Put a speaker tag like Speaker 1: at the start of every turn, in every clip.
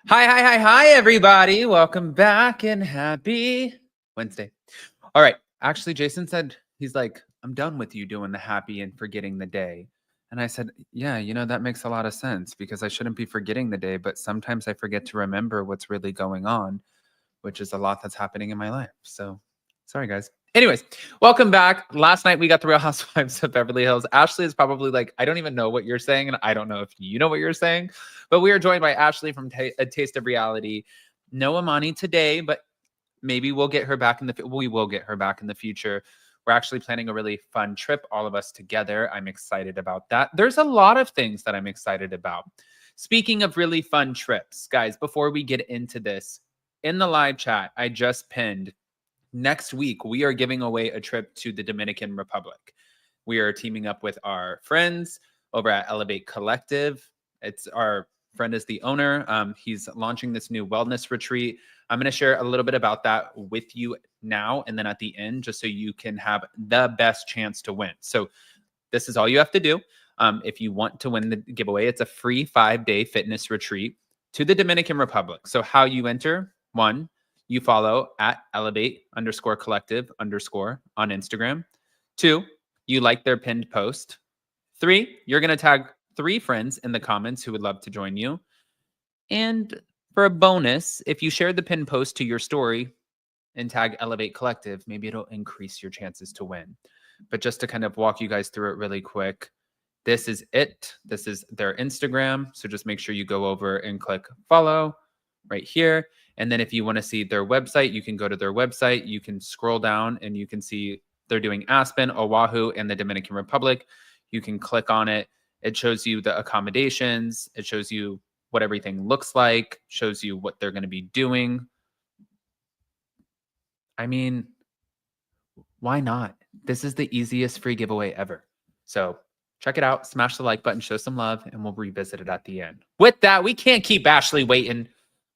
Speaker 1: Hi, everybody. Welcome back and happy Wednesday. All right. Actually, Jason said, he's like, I'm done with you doing the happy and forgetting the day. And I said, yeah, that makes a lot of sense because I shouldn't be forgetting the day, but sometimes I forget to remember what's really going on, which is a lot that's happening in my life. So sorry, guys. Anyways, welcome back. Last night we got the Real Housewives of Beverly Hills. Ashley is probably like, I don't even know what you're saying, and I don't know if you know what you're saying. But we are joined by Ashley from A Taste of Reality. No Amani today, but maybe we'll get her back we will get her back in the future. We're actually planning a really fun trip, all of us together. I'm excited about that. There's a lot of things that I'm excited about. Speaking of really fun trips, guys, before we get into this, in the live chat, I just pinned, next week, we are giving away a trip to the Dominican Republic. We are teaming up with our friends over at Elevate Collective. It's our friend is the owner. He's launching this new wellness retreat. I'm going to share a little bit about that with you now and then at the end, just so you can have the best chance to win. So this is all you have to do. If you want to win the giveaway, it's a free 5-day fitness retreat to the Dominican Republic. So how you enter: 1, you follow at elevate_collective_ on Instagram. 2, you like their pinned post. 3, you're going to tag 3 friends in the comments who would love to join you. And for a bonus, if you share the pinned post to your story and tag Elevate Collective, maybe it'll increase your chances to win. But just to kind of walk you guys through it really quick, this is it. This is their Instagram. So just make sure you go over and click follow right here. And then if you want to see their website, you can go to their website. You can scroll down and you can see they're doing Aspen, Oahu, and the Dominican Republic. You can click on it. It shows you the accommodations. It shows you what everything looks like, shows you what they're going to be doing. I mean, why not? This is the easiest free giveaway ever. So check it out. Smash the like button, show some love, and we'll revisit it at the end. With that, we can't keep Ashley waiting.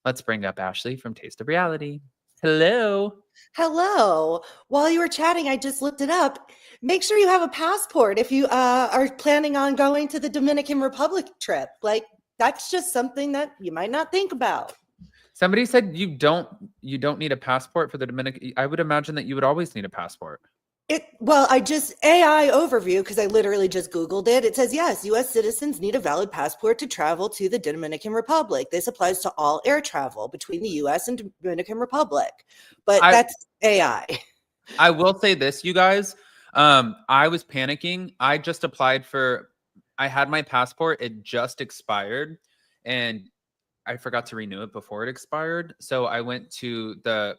Speaker 1: Let's bring up Ashley from Taste of Reality. Hello.
Speaker 2: Hello. While you were chatting, I just looked it up. Make sure you have a passport if you are planning on going to the Dominican Republic trip. Like, that's just something that you might not think about.
Speaker 1: Somebody said you don't need a passport for the Dominican. I would imagine that you would always need a passport.
Speaker 2: I just AI overview, because I literally just Googled it. It says, yes, U.S. citizens need a valid passport to travel to the Dominican Republic. This applies to all air travel between the U.S. and Dominican Republic. But that's AI.
Speaker 1: I will say this, you guys. I was panicking. I just applied for, I had my passport. It just expired and I forgot to renew it before it expired. So I went to the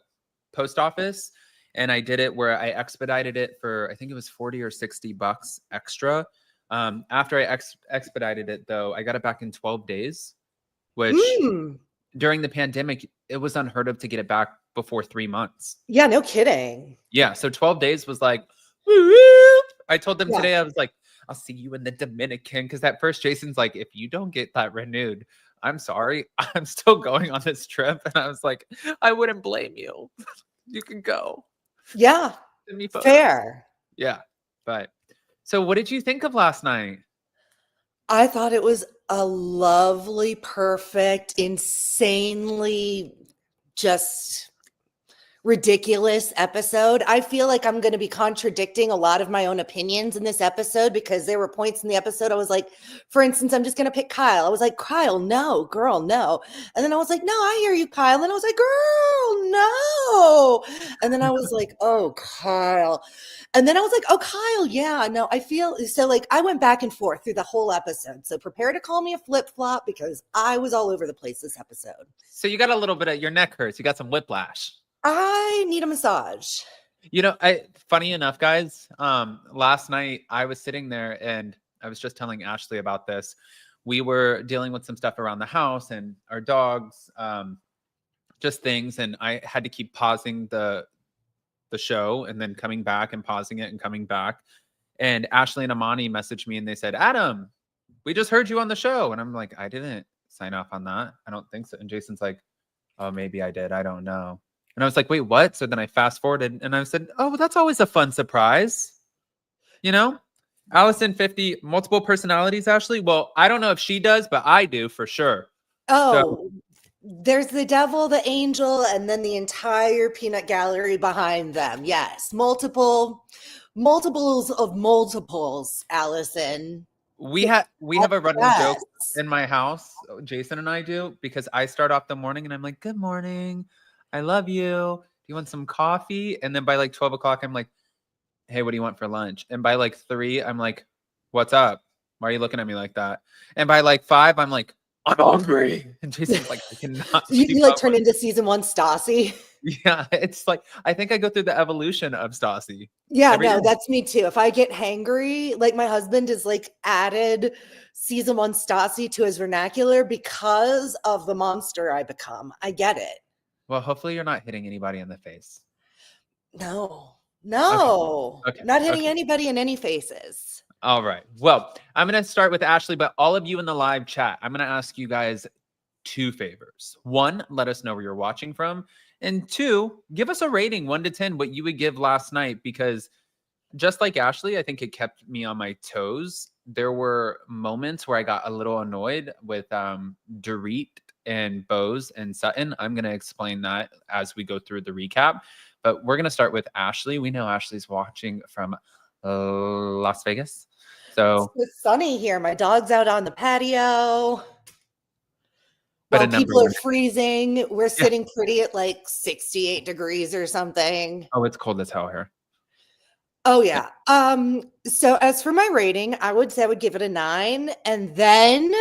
Speaker 1: post office and I did it where I expedited it for, I think it was 40 or 60 bucks extra. After I expedited it though, I got it back in 12 days, which during the pandemic, it was unheard of to get it back before 3 months.
Speaker 2: Yeah, no kidding.
Speaker 1: Yeah. So 12 days was like, I told them today, I was like, I'll see you in the Dominican. Because at first Jason's like, if you don't get that renewed, I'm sorry, I'm still going on this trip. And I was like, I wouldn't blame you. You can go.
Speaker 2: Yeah. Fair.
Speaker 1: Yeah. But so what did you think of last night?
Speaker 2: I thought it was a lovely, perfect, insanely just ridiculous episode. I feel like I'm going to be contradicting a lot of my own opinions in this episode, because there were points in the episode I was like, for instance, I'm just going to pick Kyle. I was like, Kyle, no, girl, no. And then I was like, no, I hear you, Kyle. And then I was like, girl, no. And then I was like, oh, Kyle. And then I was like, oh, Kyle, yeah, no, I feel so. Like, I went back and forth through the whole episode. So prepare to call me a flip-flop, because I was all over the place this episode.
Speaker 1: So you got a little bit of, your neck hurts. You got some whiplash.
Speaker 2: I need a massage.
Speaker 1: Funny enough, guys, last night I was sitting there and I was just telling Ashley about this. We were dealing with some stuff around the house and our dogs, just things. And I had to keep pausing the show and then coming back and pausing it and coming back. And Ashley and Amani messaged me and they said, Adam, we just heard you on the show. And I'm like, I didn't sign off on that. I don't think so. And Jason's like, oh, maybe I did. I don't know. And I was like, wait, what? So then I fast forwarded and I said, oh, that's always a fun surprise. Allison 50, multiple personalities, Ashley. Well, I don't know if she does, but I do for sure.
Speaker 2: Oh, There's the devil, the angel, and then the entire peanut gallery behind them. Yes, multiples of multiples, Allison.
Speaker 1: We have a running joke
Speaker 2: Yes.
Speaker 1: in my house, Jason and I do, because I start off the morning and I'm like, "Good morning, I love you. Do you want some coffee?" And then by like 12 o'clock, I'm like, "Hey, what do you want for lunch?" And by like 3, I'm like, "What's up? Why are you looking at me like that?" And by like 5, I'm like, "I'm hungry." And Jason's like, "I cannot
Speaker 2: You
Speaker 1: keep
Speaker 2: like
Speaker 1: up
Speaker 2: turn
Speaker 1: with."
Speaker 2: into season 1 Stassi.
Speaker 1: Yeah, it's like I think I go through the evolution of Stassi
Speaker 2: Yeah,
Speaker 1: every
Speaker 2: no,
Speaker 1: day.
Speaker 2: that's me too. If I get hangry, like my husband is like added season 1 Stassi to his vernacular because of the monster I become. I get it.
Speaker 1: Well, hopefully you're not hitting anybody in the face.
Speaker 2: No,
Speaker 1: Okay.
Speaker 2: no,
Speaker 1: Okay.
Speaker 2: not hitting
Speaker 1: Okay.
Speaker 2: anybody in any faces.
Speaker 1: All right. Well, I'm going to start with Ashley, but all of you in the live chat, I'm going to ask you guys 2 favors. 1, let us know where you're watching from. And 2, give us a rating 1 to 10 what you would give last night, because just like Ashley, I think it kept me on my toes. There were moments where I got a little annoyed with Dorit and Bose and Sutton. I'm going to explain that as we go through the recap. But we're going to start with Ashley. We know Ashley's watching from Las Vegas. So,
Speaker 2: It's sunny here. My dog's out on the patio.
Speaker 1: but a
Speaker 2: While
Speaker 1: number
Speaker 2: people are
Speaker 1: one.
Speaker 2: freezing, we're
Speaker 1: Yeah.
Speaker 2: sitting pretty at like 68 degrees or something.
Speaker 1: Oh, it's cold as hell here.
Speaker 2: Oh
Speaker 1: Yeah.
Speaker 2: yeah. So as for my rating, I would say I would give it a 9. And then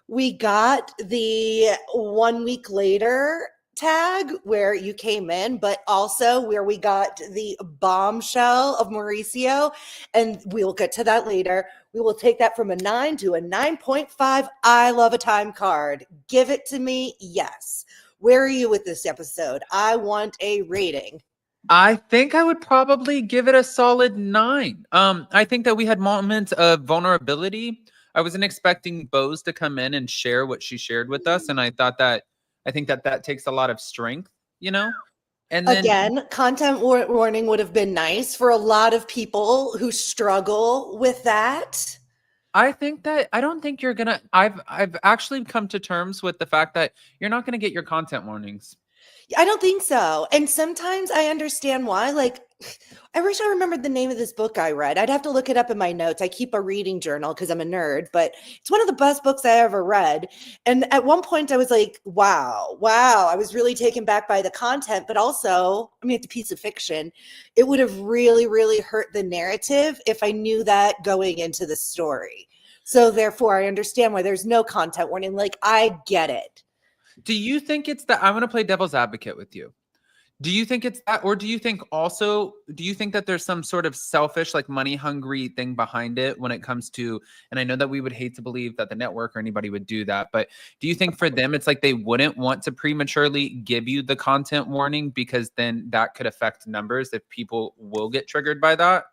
Speaker 2: we got the 1 week later tag where you came in, but also where we got the bombshell of Mauricio. And we'll get to that later. We will take that from a 9 to a 9.5. I love a time card. Give it to me. Yes. Where are you with this episode? I want a rating.
Speaker 1: I think I would probably give it a solid 9. I think that we had moments of vulnerability. I wasn't expecting Bose to come in and share what she shared with us, and I think that that takes a lot of strength, you know. And then
Speaker 2: Again, content warning would have been nice for a lot of people who struggle with that.
Speaker 1: I think that I don't think you're gonna. I've actually come to terms with the fact that you're not gonna get your content warnings.
Speaker 2: I don't think so. And sometimes I understand why. Like, I wish I remembered the name of this book I read. I'd have to look it up in my notes. I keep a reading journal because I'm a nerd, but it's one of the best books I ever read. And at one point, I was like, wow. I was really taken back by the content, but also, I mean, it's a piece of fiction. It would have really, really hurt the narrative if I knew that going into the story. So, therefore, I understand why there's no content warning. Like, I get it.
Speaker 1: Do you think it's that? I want to play devil's advocate with you. Do you think it's that, or do you think also, do you think that there's some sort of selfish, like money hungry thing behind it when it comes to, and I know that we would hate to believe that the network or anybody would do that, but do you think for them, it's like they wouldn't want to prematurely give you the content warning because then that could affect numbers if people will get triggered by that?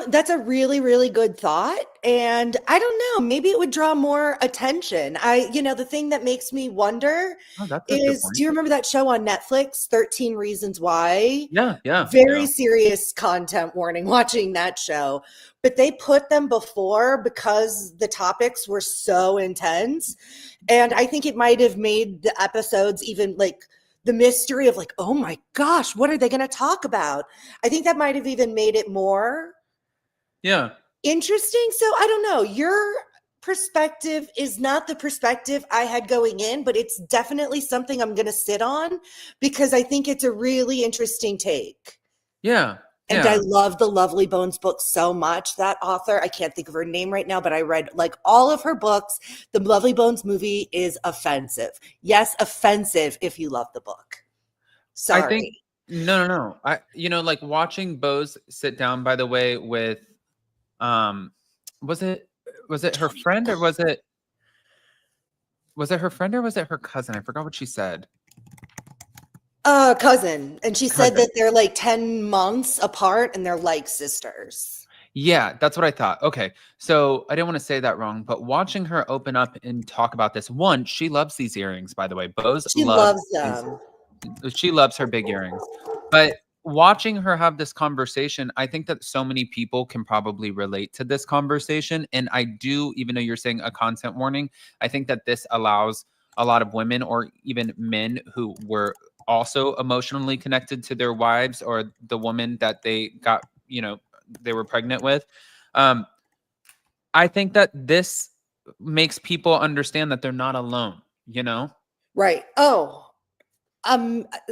Speaker 2: That's a really, really good thought. And I don't know, maybe it would draw more attention. The thing that makes me wonder
Speaker 1: Oh, that's a good
Speaker 2: is, do
Speaker 1: point.
Speaker 2: you remember that show on Netflix, 13 Reasons Why?
Speaker 1: Yeah, yeah,
Speaker 2: Very
Speaker 1: yeah.
Speaker 2: serious content warning watching that show. But they put them before because the topics were so intense. And I think it might have made the episodes even like the mystery of like, oh my gosh, what are they going to talk about? I think that might have even made it more
Speaker 1: Yeah.
Speaker 2: interesting. So I don't know. Your perspective is not the perspective I had going in, but it's definitely something I'm going to sit on because I think it's a really interesting take.
Speaker 1: Yeah.
Speaker 2: And I
Speaker 1: Yeah.
Speaker 2: love the Lovely Bones book so much. That author, I can't think of her name right now, but I read like all of her books. The Lovely Bones movie is offensive. Yes, offensive if you love the book.
Speaker 1: I think,
Speaker 2: Sorry.
Speaker 1: no. Like watching Bose sit down, by the way, with, um, was it, was it her friend or was it her friend or was it her cousin? I forgot what she said.
Speaker 2: Cousin. And she said
Speaker 1: Cousin.
Speaker 2: that they're like 10 months apart and they're like sisters.
Speaker 1: Yeah, that's what I thought. Okay. So I didn't want to say that wrong, but watching her open up and talk about this, one, she loves these earrings, by the way. Bose
Speaker 2: She
Speaker 1: loves
Speaker 2: loves
Speaker 1: these.
Speaker 2: them.
Speaker 1: She loves her big earrings. But watching her have this conversation, I think that so many people can probably relate to this conversation. And I do, even though you're saying a content warning, I think that this allows a lot of women or even men who were also emotionally connected to their wives or the woman that they got, they were pregnant with. I think that this makes people understand that they're not alone,
Speaker 2: Right. Oh,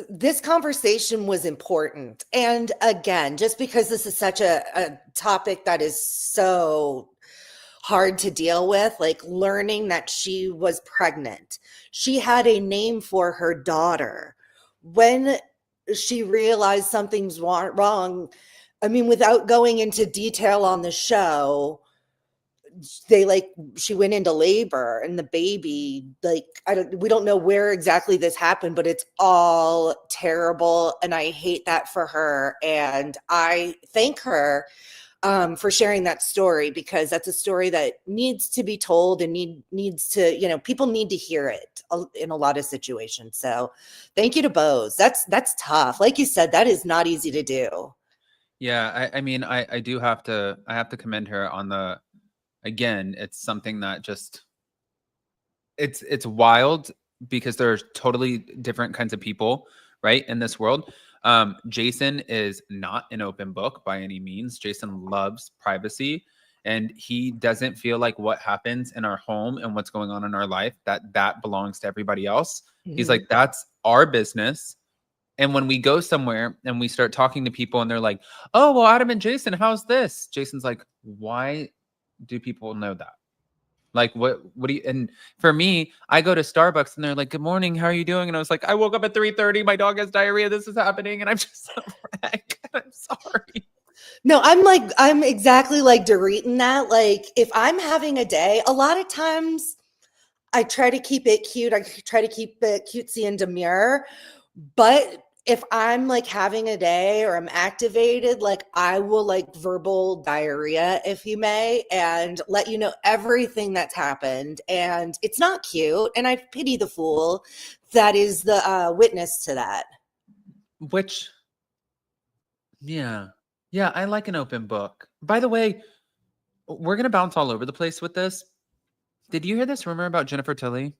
Speaker 2: this conversation was important. And again, just because this is such a topic that is so hard to deal with, like learning that she was pregnant. She had a name for her daughter. When she realized something's wrong, I mean, without going into detail on the show, she went into labor and the baby, we don't know where exactly this happened, but it's all terrible. And I hate that for her. And I thank her for sharing that story, because that's a story that needs to be told and needs to, people need to hear it in a lot of situations. So thank you to Bose. That's tough. Like you said, that is not easy to do.
Speaker 1: Yeah. I mean, I have to commend her on again, it's something that just, it's wild because there's totally different kinds of people, right, in this world. Jason is not an open book by any means. Jason loves privacy, and he doesn't feel like what happens in our home and what's going on in our life, that belongs to everybody else. Mm-hmm. He's like, that's our business. And when we go somewhere and we start talking to people and they're like, oh, well, Adam and Jason, how's this? Jason's like, why do people know that? Like, what do you, and for me, I go to Starbucks and they're like, good morning, how are you doing? And I was like, I woke up at 3:30, my dog has diarrhea, this is happening, and I'm just a wreck. I'm sorry.
Speaker 2: No, I'm exactly like Dorit in that. Like, if I'm having a day, a lot of times I try to keep it cute. I try to keep it cutesy and demure. But if I'm like having a day or I'm activated, like I will like verbal diarrhea, if you may, and let you know everything that's happened. And it's not cute. And I pity the fool that is the witness to that.
Speaker 1: Which, yeah, I like an open book. By the way, we're going to bounce all over the place with this. Did you hear this rumor about Jennifer Tilly?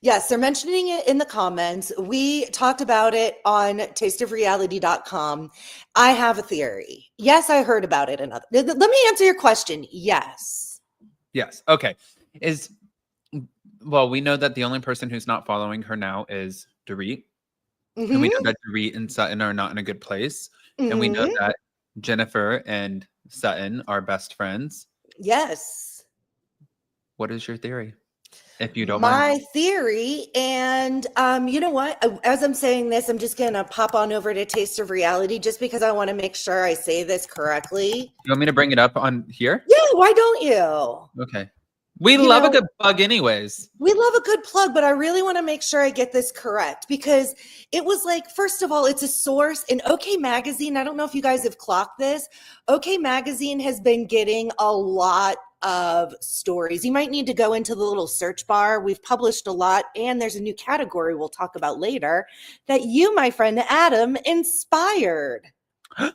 Speaker 2: Yes, they're mentioning it in the comments. We talked about it on tasteofreality.com. I have a theory. Yes, I heard about it. Let me answer your question. Yes.
Speaker 1: Yes. Okay. Well, we know that the only person who's not following her now is Dorit. Mm-hmm. And we know that Dorit and Sutton are not in a good place. Mm-hmm. And we know that Jennifer and Sutton are best friends.
Speaker 2: Yes.
Speaker 1: What is your theory? If you don't mind.
Speaker 2: My theory, and you know what? As I'm saying this, I'm just going to pop on over to Taste of Reality just because I want to make sure I say this correctly.
Speaker 1: You want me to bring it up on here?
Speaker 2: Yeah, why don't you?
Speaker 1: Okay. We love a good plug anyways.
Speaker 2: We love a good plug, but I really want to make sure I get this correct, because it was like, first of all, it's a source in OK Magazine. I don't know if you guys have clocked this. OK Magazine has been getting a lot of stories. You might need to go into the little search bar. We've published a lot, and there's a new category we'll talk about later that you, my friend Adam, inspired.
Speaker 1: Oh,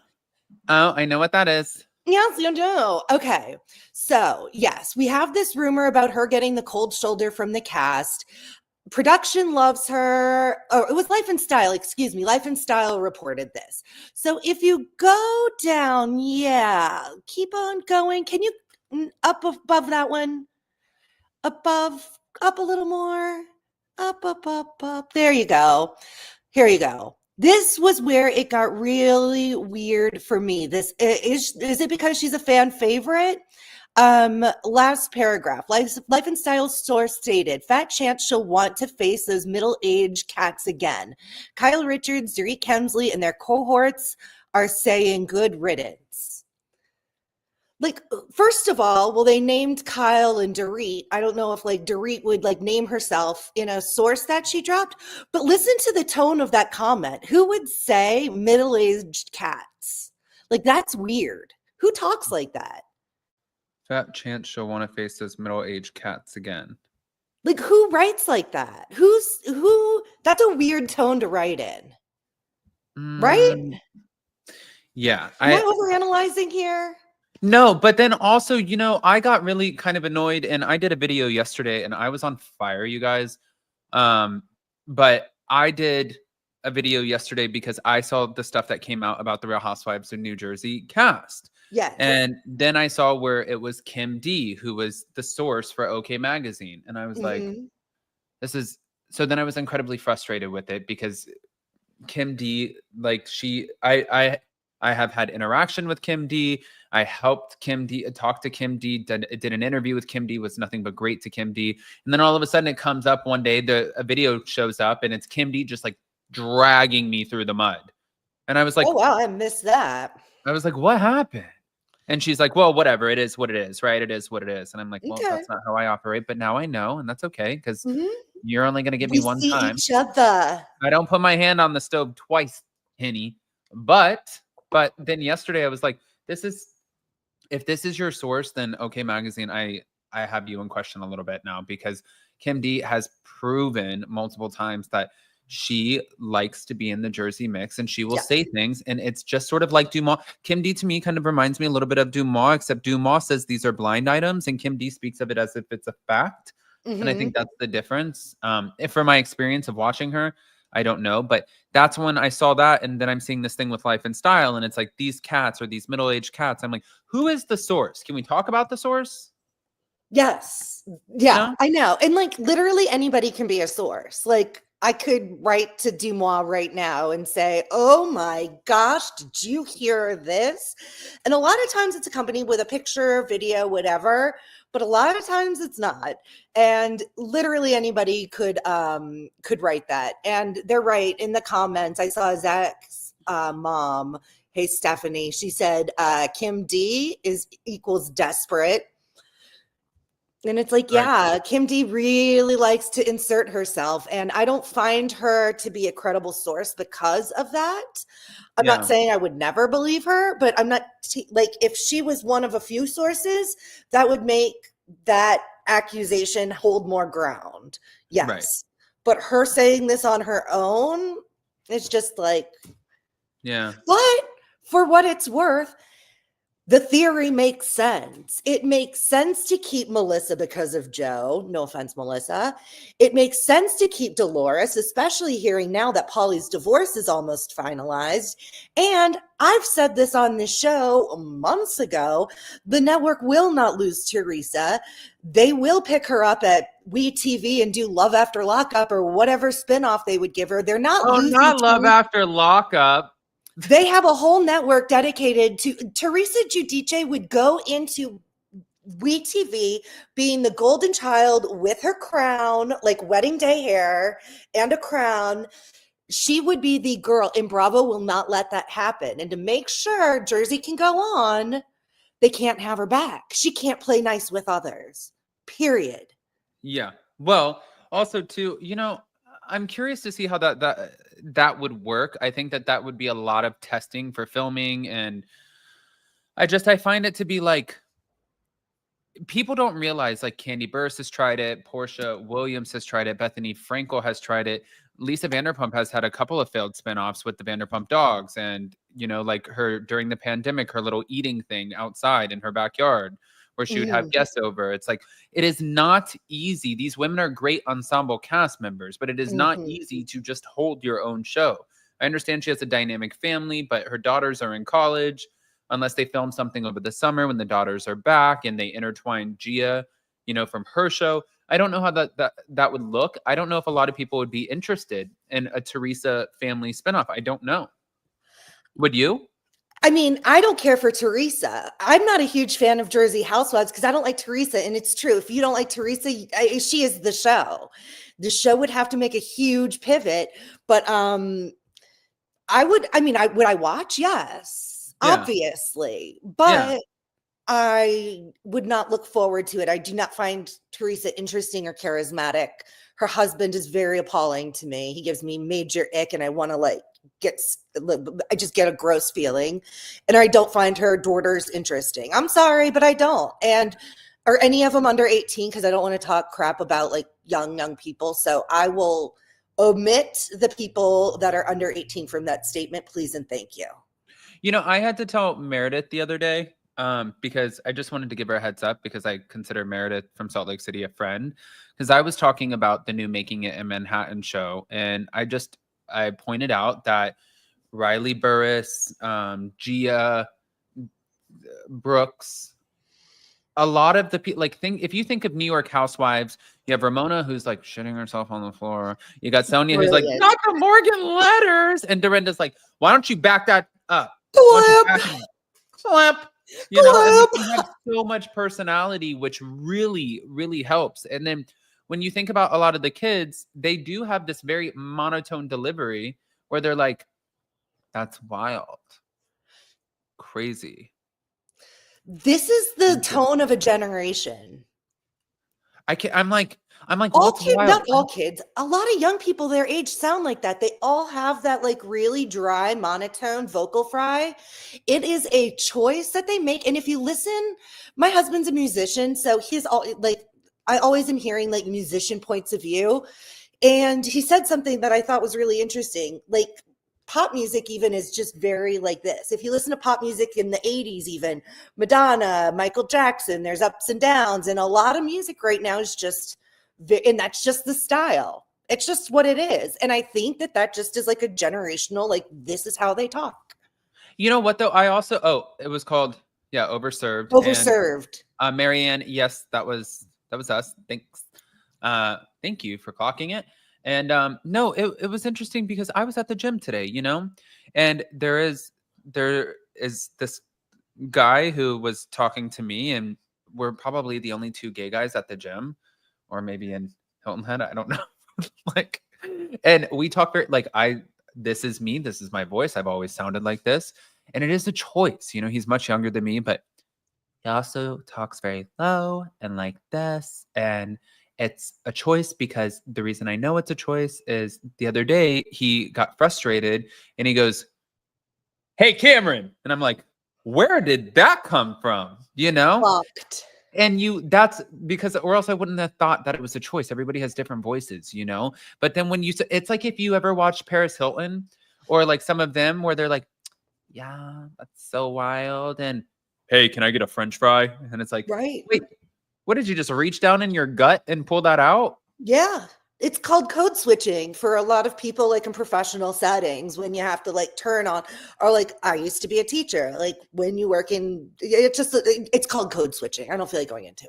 Speaker 1: I know what that is.
Speaker 2: Yes, you do. Okay. So, yes, we have this rumor about her getting the cold shoulder from the cast. Production loves her. Oh, it was Life and Style. Excuse me. Life and Style reported this. So if you go down, keep on going. Can you up above that one? Up a little more. Up. There you go. Here you go. This was where it got really weird for me. This is it because she's a fan favorite? Last paragraph. Life and Style source stated, fat chance she'll want to face those middle-aged cats again. Kyle Richards, Dorit Kemsley, and their cohorts are saying good riddance. Like, first of all, well, they named Kyle and Dorit. I don't know if like Dorit would like name herself in a source that she dropped, but listen to the tone of that comment. Who would say middle-aged cats? Like, that's weird. Who talks like that?
Speaker 1: Fat chance she'll want to face those middle-aged cats again.
Speaker 2: Like, who writes like that? Who? That's a weird tone to write in. Right?
Speaker 1: Yeah.
Speaker 2: Am I overanalyzing here?
Speaker 1: No, but then also, I got really kind of annoyed, and I did a video yesterday and I was on fire, you guys. But I did a video yesterday because I saw the stuff that came out about the Real Housewives of New Jersey cast.
Speaker 2: Yes.
Speaker 1: And then I saw where it was Kim D who was the source for OK Magazine. And I was like, this is so then I was incredibly frustrated with it because Kim D, like I have had interaction with Kim D. I helped Kim D, talk to Kim D, did an interview with Kim D, was nothing but great to Kim D. And then all of a sudden it comes up one day, a video shows up and it's Kim D just like dragging me through the mud. And I was like,
Speaker 2: oh, wow, I missed that.
Speaker 1: I was like, what happened? And she's like, well, whatever. It is what it is, right? It is what it is. And I'm like, well, that's not how I operate. But now I know, and that's okay because you're only going to give me one time.
Speaker 2: Each other.
Speaker 1: I don't put my hand on the stove twice, Henny. But then yesterday I was like, if this is your source, then OK Magazine, I have you in question a little bit now because Kim D has proven multiple times that she likes to be in the Jersey mix and she will say things. And it's just sort of like Dumas. Kim D to me kind of reminds me a little bit of Dumas, except Dumas says these are blind items and Kim D speaks of it as if it's a fact. And I think that's the difference. If from my experience of watching her, I don't know, but that's when I saw that. And then I'm seeing this thing with Life and Style. And it's like these cats or these middle-aged cats. I'm like, who is the source? Can we talk about the source?
Speaker 2: Yes. Yeah,
Speaker 1: No?
Speaker 2: I know. And like literally anybody can be a source. Like I could write to Dumas right now and say, oh my gosh, did you hear this? And a lot of times it's accompanied with a picture, video, whatever, but a lot of times it's not. And literally anybody could write that. And they're right in the comments. I saw Zach's mom, hey, Stephanie, she said, Kim D equals desperate. And it's like, yeah, Kim D really likes to insert herself. And I don't find her to be a credible source because of that. I'm not saying I would never believe her, but I'm not like, if she was one of a few sources, that would make that accusation hold more ground. Yes. Right. But her saying this on her own, it's just like, yeah. But for what it's worth, the theory makes sense. It makes sense to keep Melissa because of Joe. No offense, Melissa. It makes sense to keep Dolores, especially hearing now that Paulie's divorce is almost finalized. And I've said this on this show months ago. The network will not lose Teresa. They will pick her up at WeTV and do Love After Lockup or whatever spinoff they would give her. They're not losing
Speaker 1: not Love After Lockup.
Speaker 2: They have a whole network dedicated to Teresa Giudice would go into WeTV being the golden child with her crown, like wedding day hair and a crown. She would be the girl, and Bravo will not let that happen. And to make sure Jersey can go on, they can't have her back. She can't play nice with others, period.
Speaker 1: Yeah. Well, also too, I'm curious to see how that would work. I think that would be a lot of testing for filming. And I find it to be like, people don't realize like Candy Burst has tried it. Portia Williams has tried it. Bethany Frankel has tried it. Lisa Vanderpump has had a couple of failed spinoffs with the Vanderpump dogs. And, like her during the pandemic, her little eating thing outside in her backyard where she would have guests over. It's like, it is not easy. These women are great ensemble cast members, but it is not easy to just hold your own show. I understand she has a dynamic family, but her daughters are in college. Unless they film something over the summer when the daughters are back and they intertwine Gia, from her show. I don't know how that would look. I don't know if a lot of people would be interested in a Teresa family spinoff. I don't know. Would you?
Speaker 2: I mean, I don't care for Teresa. I'm not a huge fan of Jersey Housewives because I don't like Teresa. And it's true. If you don't like Teresa, she is the show. The show would have to make a huge pivot. But would I watch? Yes, obviously. But I would not look forward to it. I do not find Teresa interesting or charismatic. Her husband is very appalling to me. He gives me major ick and I want to I just get a gross feeling. And I don't find her daughters interesting. I'm sorry, but I don't. And are any of them under 18? Because I don't want to talk crap about like young people. So I will omit the people that are under 18 from that statement, please and thank you.
Speaker 1: I had to tell Meredith the other day, because I just wanted to give her a heads up because I consider Meredith from Salt Lake City a friend. Because I was talking about the new Making It in Manhattan show, and I pointed out that Riley Burris, Gia, Brooks, a lot of the people, like, if you think of New York Housewives, you have Ramona who's like shitting herself on the floor. You got Sonia who's like,
Speaker 2: Brilliant.
Speaker 1: not the Morgan letters, and Dorinda's like, why don't you back that up? Why don't you back it up? Slap. You know, and they have so much personality, which really, really helps. And then when you think about a lot of the kids, they do have this very monotone delivery where they're like, that's wild, crazy.
Speaker 2: This is the tone of a generation.
Speaker 1: I'm like,
Speaker 2: All
Speaker 1: what's
Speaker 2: kids,
Speaker 1: wild?
Speaker 2: not all kids. A lot of young people their age sound like that. They all have that like really dry, monotone vocal fry. It is a choice that they make. And if you listen, my husband's a musician, so he's all like, I always am hearing like musician points of view. And he said something that I thought was really interesting. Like pop music even is just very like this. If you listen to pop music in the 80s, even Madonna, Michael Jackson, there's ups and downs. And a lot of music right now is just, and that's just the style. It's just what it is. And I think that just is like a generational, like this is how they talk.
Speaker 1: You know what though? It was called, Overserved.
Speaker 2: Overserved.
Speaker 1: And, Marianne, yes, that was us. Thanks. Thank you for clocking it. And no, it was interesting because I was at the gym today, you know, and there is this guy who was talking to me, and we're probably the only two gay guys at the gym, or maybe in Hilton Head, I don't know. Like, and we talk very like this is me, this is my voice. I've always sounded like this, and it is a choice. You know, he's much younger than me, but he also talks very low and like this, and it's a choice because the reason I know it's a choice is the other day he got frustrated and he goes, "Hey, Cameron." And I'm like, where did that come from? You know?
Speaker 2: Fucked.
Speaker 1: And that's because, or else I wouldn't have thought that it was a choice. Everybody has different voices, you know? But then when it's like if you ever watched Paris Hilton or like some of them where they're like, yeah, that's so wild. And hey, can I get a French fry? And it's like,
Speaker 2: Right.
Speaker 1: wait, what did you just reach down in your gut and pull that out?
Speaker 2: Yeah. It's called code switching for a lot of people, like in professional settings, when you have to like turn on, or like I used to be a teacher, like when you work in, it's called code switching. I don't feel like going into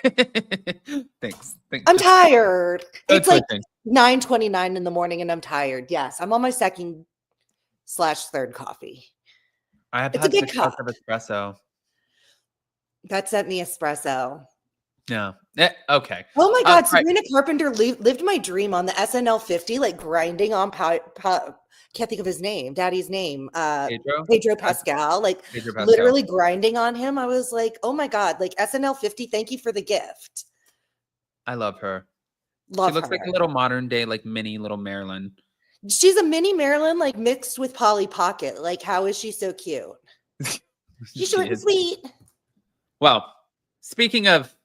Speaker 1: it. Thanks.
Speaker 2: I'm tired. It's like
Speaker 1: switching.
Speaker 2: 9:29 in the morning and I'm tired. Yes, I'm on my second/third coffee.
Speaker 1: I have
Speaker 2: It's a
Speaker 1: had
Speaker 2: big
Speaker 1: 6 cups
Speaker 2: cup.
Speaker 1: of espresso.
Speaker 2: That sent me espresso.
Speaker 1: Yeah. Okay.
Speaker 2: Oh my God,
Speaker 1: right.
Speaker 2: Sabrina Carpenter lived my dream on the SNL 50, like grinding on can't think of his name, daddy's name, Pedro Pascal, like
Speaker 1: Pedro Pascal.
Speaker 2: literally grinding on him. I was like, oh my God, like SNL 50, thank you for the gift.
Speaker 1: I love her.
Speaker 2: She
Speaker 1: looks like a little modern day, like mini little Marilyn.
Speaker 2: She's a mini Marilyn, like mixed with Polly Pocket. Like, how is she so cute? She's short and sweet.
Speaker 1: Well, speaking of,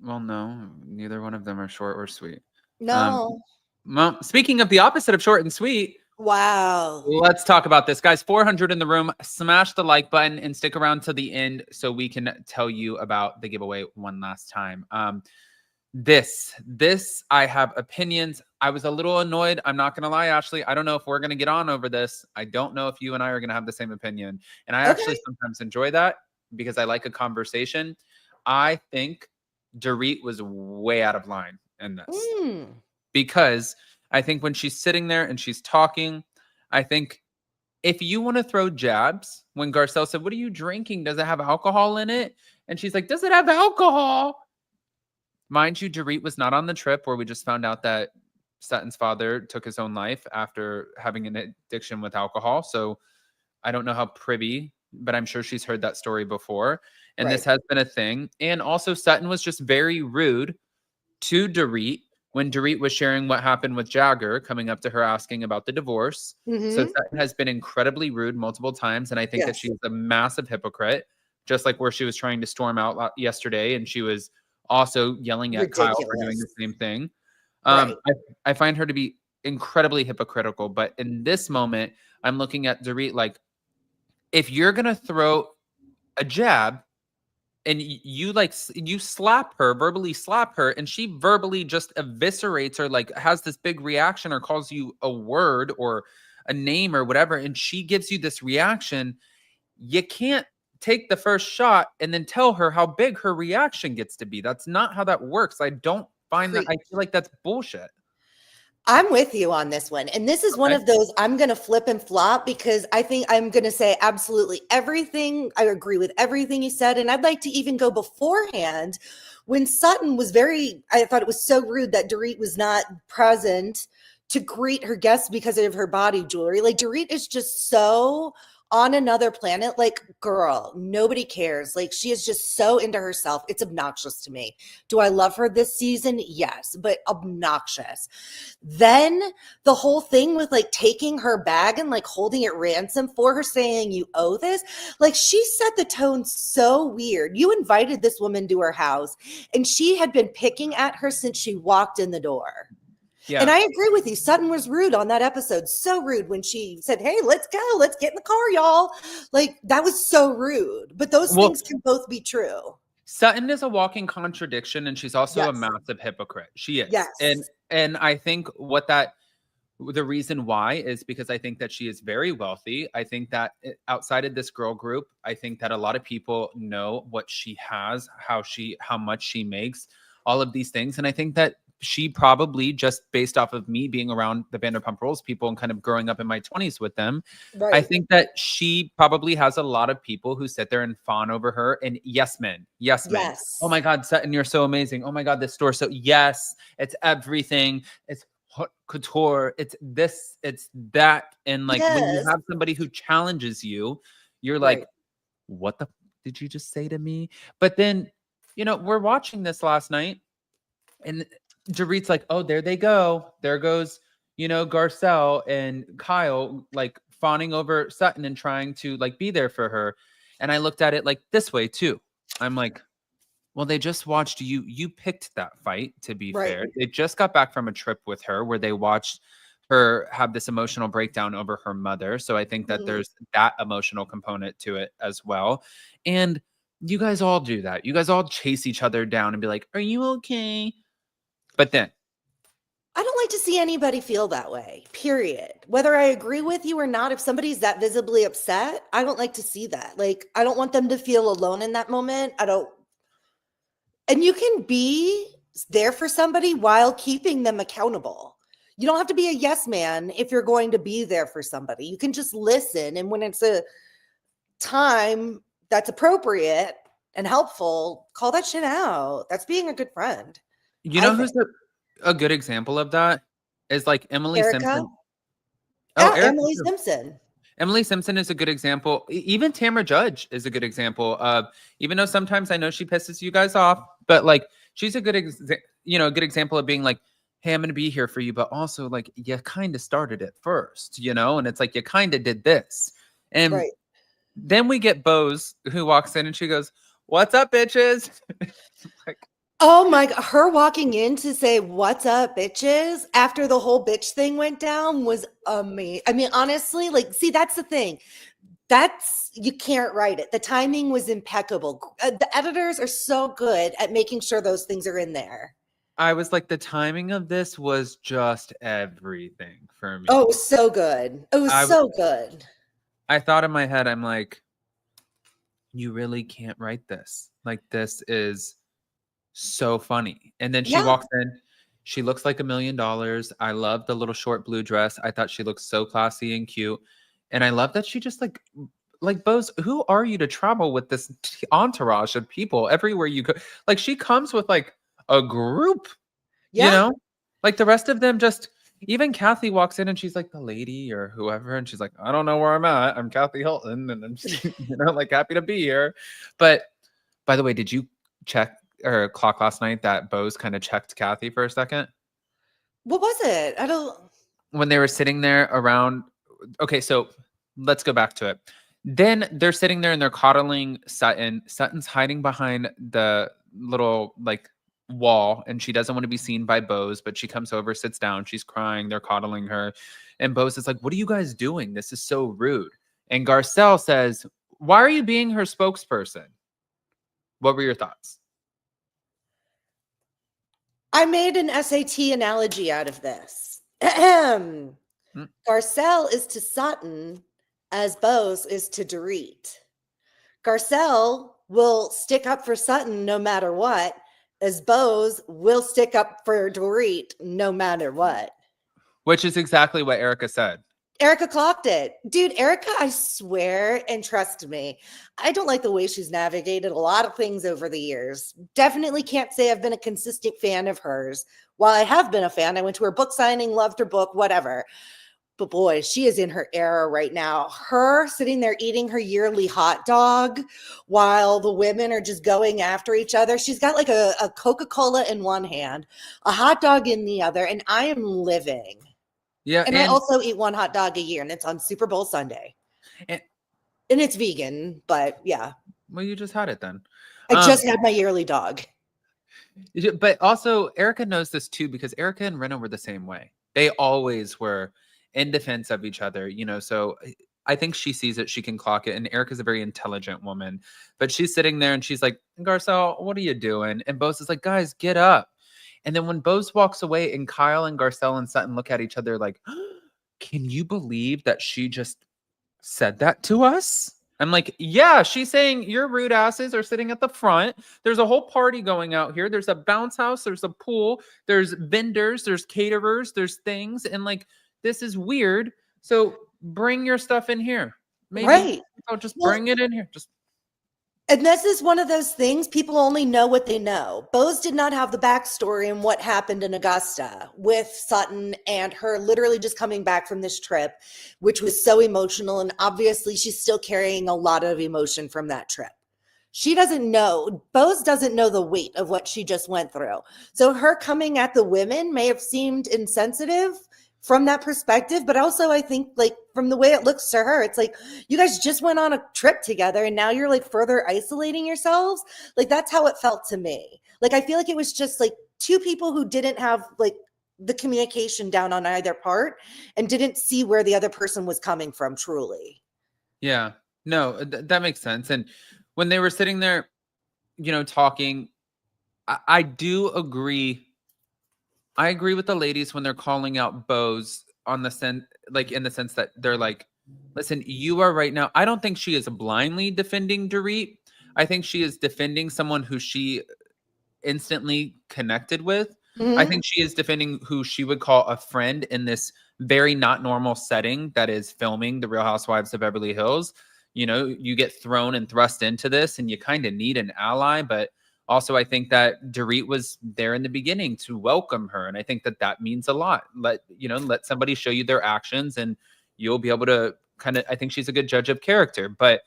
Speaker 1: well, no, neither one of them are short or sweet.
Speaker 2: No.
Speaker 1: Well, speaking of the opposite of short and sweet.
Speaker 2: Wow.
Speaker 1: Let's talk about this. Guys, 400 in the room. Smash the like button and stick around to the end so we can tell you about the giveaway one last time. This, I have opinions. I was a little annoyed. I'm not going to lie, Ashley. I don't know if we're going to get on over this. I don't know if you and I are going to have the same opinion. And I actually sometimes enjoy that because I like a conversation. I think Dorit was way out of line in this because I think when she's sitting there and she's talking, I think if you want to throw jabs, when Garcelle said, "What are you drinking? Does it have alcohol in it?" And she's like, "Does it have alcohol?" Mind you, Dorit was not on the trip where we just found out that Sutton's father took his own life after having an addiction with alcohol. So I don't know how privy, but I'm sure she's heard that story before. And this has been a thing. And also Sutton was just very rude to Dorit when Dorit was sharing what happened with Jagger, coming up to her asking about the divorce. So Sutton has been incredibly rude multiple times. And I think that she's a massive hypocrite, just like where she was trying to storm out yesterday. And she was also yelling at Kyle for doing the same thing. I find her to be incredibly hypocritical. But in this moment, I'm looking at Dorit like, if you're going to throw a jab and you slap her, verbally slap her, and she verbally just eviscerates or like has this big reaction or calls you a word or a name or whatever, and she gives you this reaction, you can't take the first shot and then tell her how big her reaction gets to be. That's not how that works. I don't find that. I feel like that's bullshit.
Speaker 2: I'm with you on this one. And this is one of those I'm going to flip and flop because I think I'm going to say absolutely everything. I agree with everything you said. And I'd like to even go beforehand when Sutton was I thought it was so rude that Dorit was not present to greet her guests because of her body jewelry. Like Dorit is just so on another planet. Like, girl, nobody cares. Like, she is just so into herself. It's obnoxious to me. Do I love her this season? Yes, but obnoxious. Then the whole thing with like taking her bag and like holding it ransom for her, saying you owe this, like she set the tone so weird. You invited this woman to her house and she had been picking at her since she walked in the door. Yeah. And I agree with you. Sutton was rude on that episode. So rude when she said, hey, let's go. Let's get in the car, y'all. Like, that was so rude. But those things can both be true.
Speaker 1: Sutton is a walking contradiction, and she's also a massive hypocrite. She is.
Speaker 2: Yes.
Speaker 1: And I think the reason why is because I think that she is very wealthy. I think that outside of this girl group, I think that a lot of people know what she has, how much she makes, all of these things. And I think that she probably, just based off of me being around the Vanderpump Rules people and kind of growing up in my 20s with them, right, I think that she probably has a lot of people who sit there and fawn over her and yes men. Oh my God, Sutton, you're so amazing. Oh my God, this store. So yes, it's everything. It's haute couture. It's this, it's that. And like when you have somebody who challenges you, you're like, what the did you just say to me? But then, we're watching this last night and Dorit's like, oh, there they go. There goes, Garcelle and Kyle, like fawning over Sutton and trying to like be there for her. And I looked at it like this way too. I'm like, well, they just watched you. You picked that fight, to be fair. They just got back from a trip with her where they watched her have this emotional breakdown over her mother. So I think that there's that emotional component to it as well. And you guys all do that. You guys all chase each other down and be like, are you okay? But then
Speaker 2: I don't like to see anybody feel that way, period. Whether I agree with you or not, if somebody's that visibly upset, I don't like to see that. Like, I don't want them to feel alone in that moment. And you can be there for somebody while keeping them accountable. You don't have to be a yes man if you're going to be there for somebody. You can just listen. And when it's a time that's appropriate and helpful, call that shit out. That's being a good friend.
Speaker 1: Who's a good example of that is like Emily Simpson.
Speaker 2: Emily Simpson.
Speaker 1: Emily Simpson is a good example. Even Tamra Judge is a good example of, even though sometimes I know she pisses you guys off, but like she's a good good example of being like, hey, I'm going to be here for you, but also like you kind of started it first, and it's like you kind of did this. And then we get Bose who walks in and she goes, what's up, bitches?
Speaker 2: Like, oh my God, her walking in to say, what's up, bitches, after the whole bitch thing went down was amazing. I mean, honestly, like, see, that's the thing. You can't write it. The timing was impeccable. The editors are so good at making sure those things are in there.
Speaker 1: I was like, the timing of this was just everything for me.
Speaker 2: Oh, it was so good. It was so good.
Speaker 1: I thought in my head, I'm like, you really can't write this. Like, this is so funny. And then she walks in, she looks like $1 million. I love the little short blue dress. I thought she looked so classy and cute. And I love that she just like Bose, who are you to travel with this entourage of people everywhere you go? Like, she comes with like a group, like the rest of them just, even Kathy walks in and she's like the lady or whoever. And she's like, I don't know where I'm at. I'm Kathy Hilton. And I'm just, like happy to be here. But by the way, did you check or clock last night that Bose kind of checked Kathy for a second?
Speaker 2: What was it?
Speaker 1: When they were sitting there around. Okay, so let's go back to it. Then they're sitting there and they're coddling Sutton. Sutton's hiding behind the little like wall and she doesn't want to be seen by Bose, but she comes over, sits down, she's crying, they're coddling her. And Bose is like, what are you guys doing? This is so rude. And Garcelle says, why are you being her spokesperson? What were your thoughts?
Speaker 2: I made an SAT analogy out of this.
Speaker 1: Mm.
Speaker 2: Garcelle is to Sutton as Bose is to Dorit. Garcelle will stick up for Sutton no matter what, as Bose will stick up for Dorit no matter what.
Speaker 1: Which is exactly what Erica said.
Speaker 2: Erica clocked it. Dude, Erica, I swear, and trust me, I don't like the way she's navigated a lot of things over the years. Definitely can't say I've been a consistent fan of hers. While I have been a fan, I went to her book signing, loved her book, whatever. But boy, she is in her era right now. Her sitting there eating her yearly hot dog while the women are just going after each other. She's got like a Coca-Cola in one hand, a hot dog in the other, and I am living.
Speaker 1: Yeah.
Speaker 2: And I also eat one hot dog a year, and it's on Super Bowl Sunday. And it's vegan, but yeah.
Speaker 1: Well, you just had it then.
Speaker 2: I just had my yearly dog.
Speaker 1: But also, Erica knows this too, because Erica and Rinna were the same way. They always were in defense of each other, you know, so I think she sees it, she can clock it. And Erica's a very intelligent woman, but she's sitting there and she's like, Garcelle, what are you doing? And Bose is like, guys, get up. And then when Bose walks away and Kyle and Garcelle and Sutton look at each other like, can you believe that she just said that to us? I'm like, yeah, she's saying your rude asses are sitting at the front. There's a whole party going out here. There's a bounce house. There's a pool. There's vendors. There's caterers. There's things. And like, this is weird. So bring your stuff in here. Maybe
Speaker 2: right.
Speaker 1: Just bring it in here.
Speaker 2: And this is one of those things, people only know what they know. Bose did not have the backstory in what happened in Augusta with Sutton and her literally just coming back from this trip, which was so emotional. And obviously she's still carrying a lot of emotion from that trip. She doesn't know, Bose doesn't know the weight of what she just went through. So her coming at the women may have seemed insensitive from that perspective, but also I think like from the way it looks to her, it's like you guys just went on a trip together and now you're like further isolating yourselves. Like that's how it felt to me. Like I feel like it was just like two people who didn't have like the communication down on either part and didn't see where the other person was coming from truly.
Speaker 1: Yeah, no, that makes sense. And when they were sitting there, you know, talking, I do agree. I agree with the ladies when they're calling out Bose on the sense, like in the sense that they're like, listen, you are right now. I don't think she is blindly defending Dorit. I think she is defending someone who she instantly connected with.
Speaker 2: Mm-hmm.
Speaker 1: I think she is defending who she would call a friend in this very not normal setting that is filming The Real Housewives of Beverly Hills. You know, you get thrown and thrust into this and you kind of need an ally, but also, I think that Dorit was there in the beginning to welcome her. And I think that that means a lot. Let somebody show you their actions and you'll be able to kind of, I think she's a good judge of character. But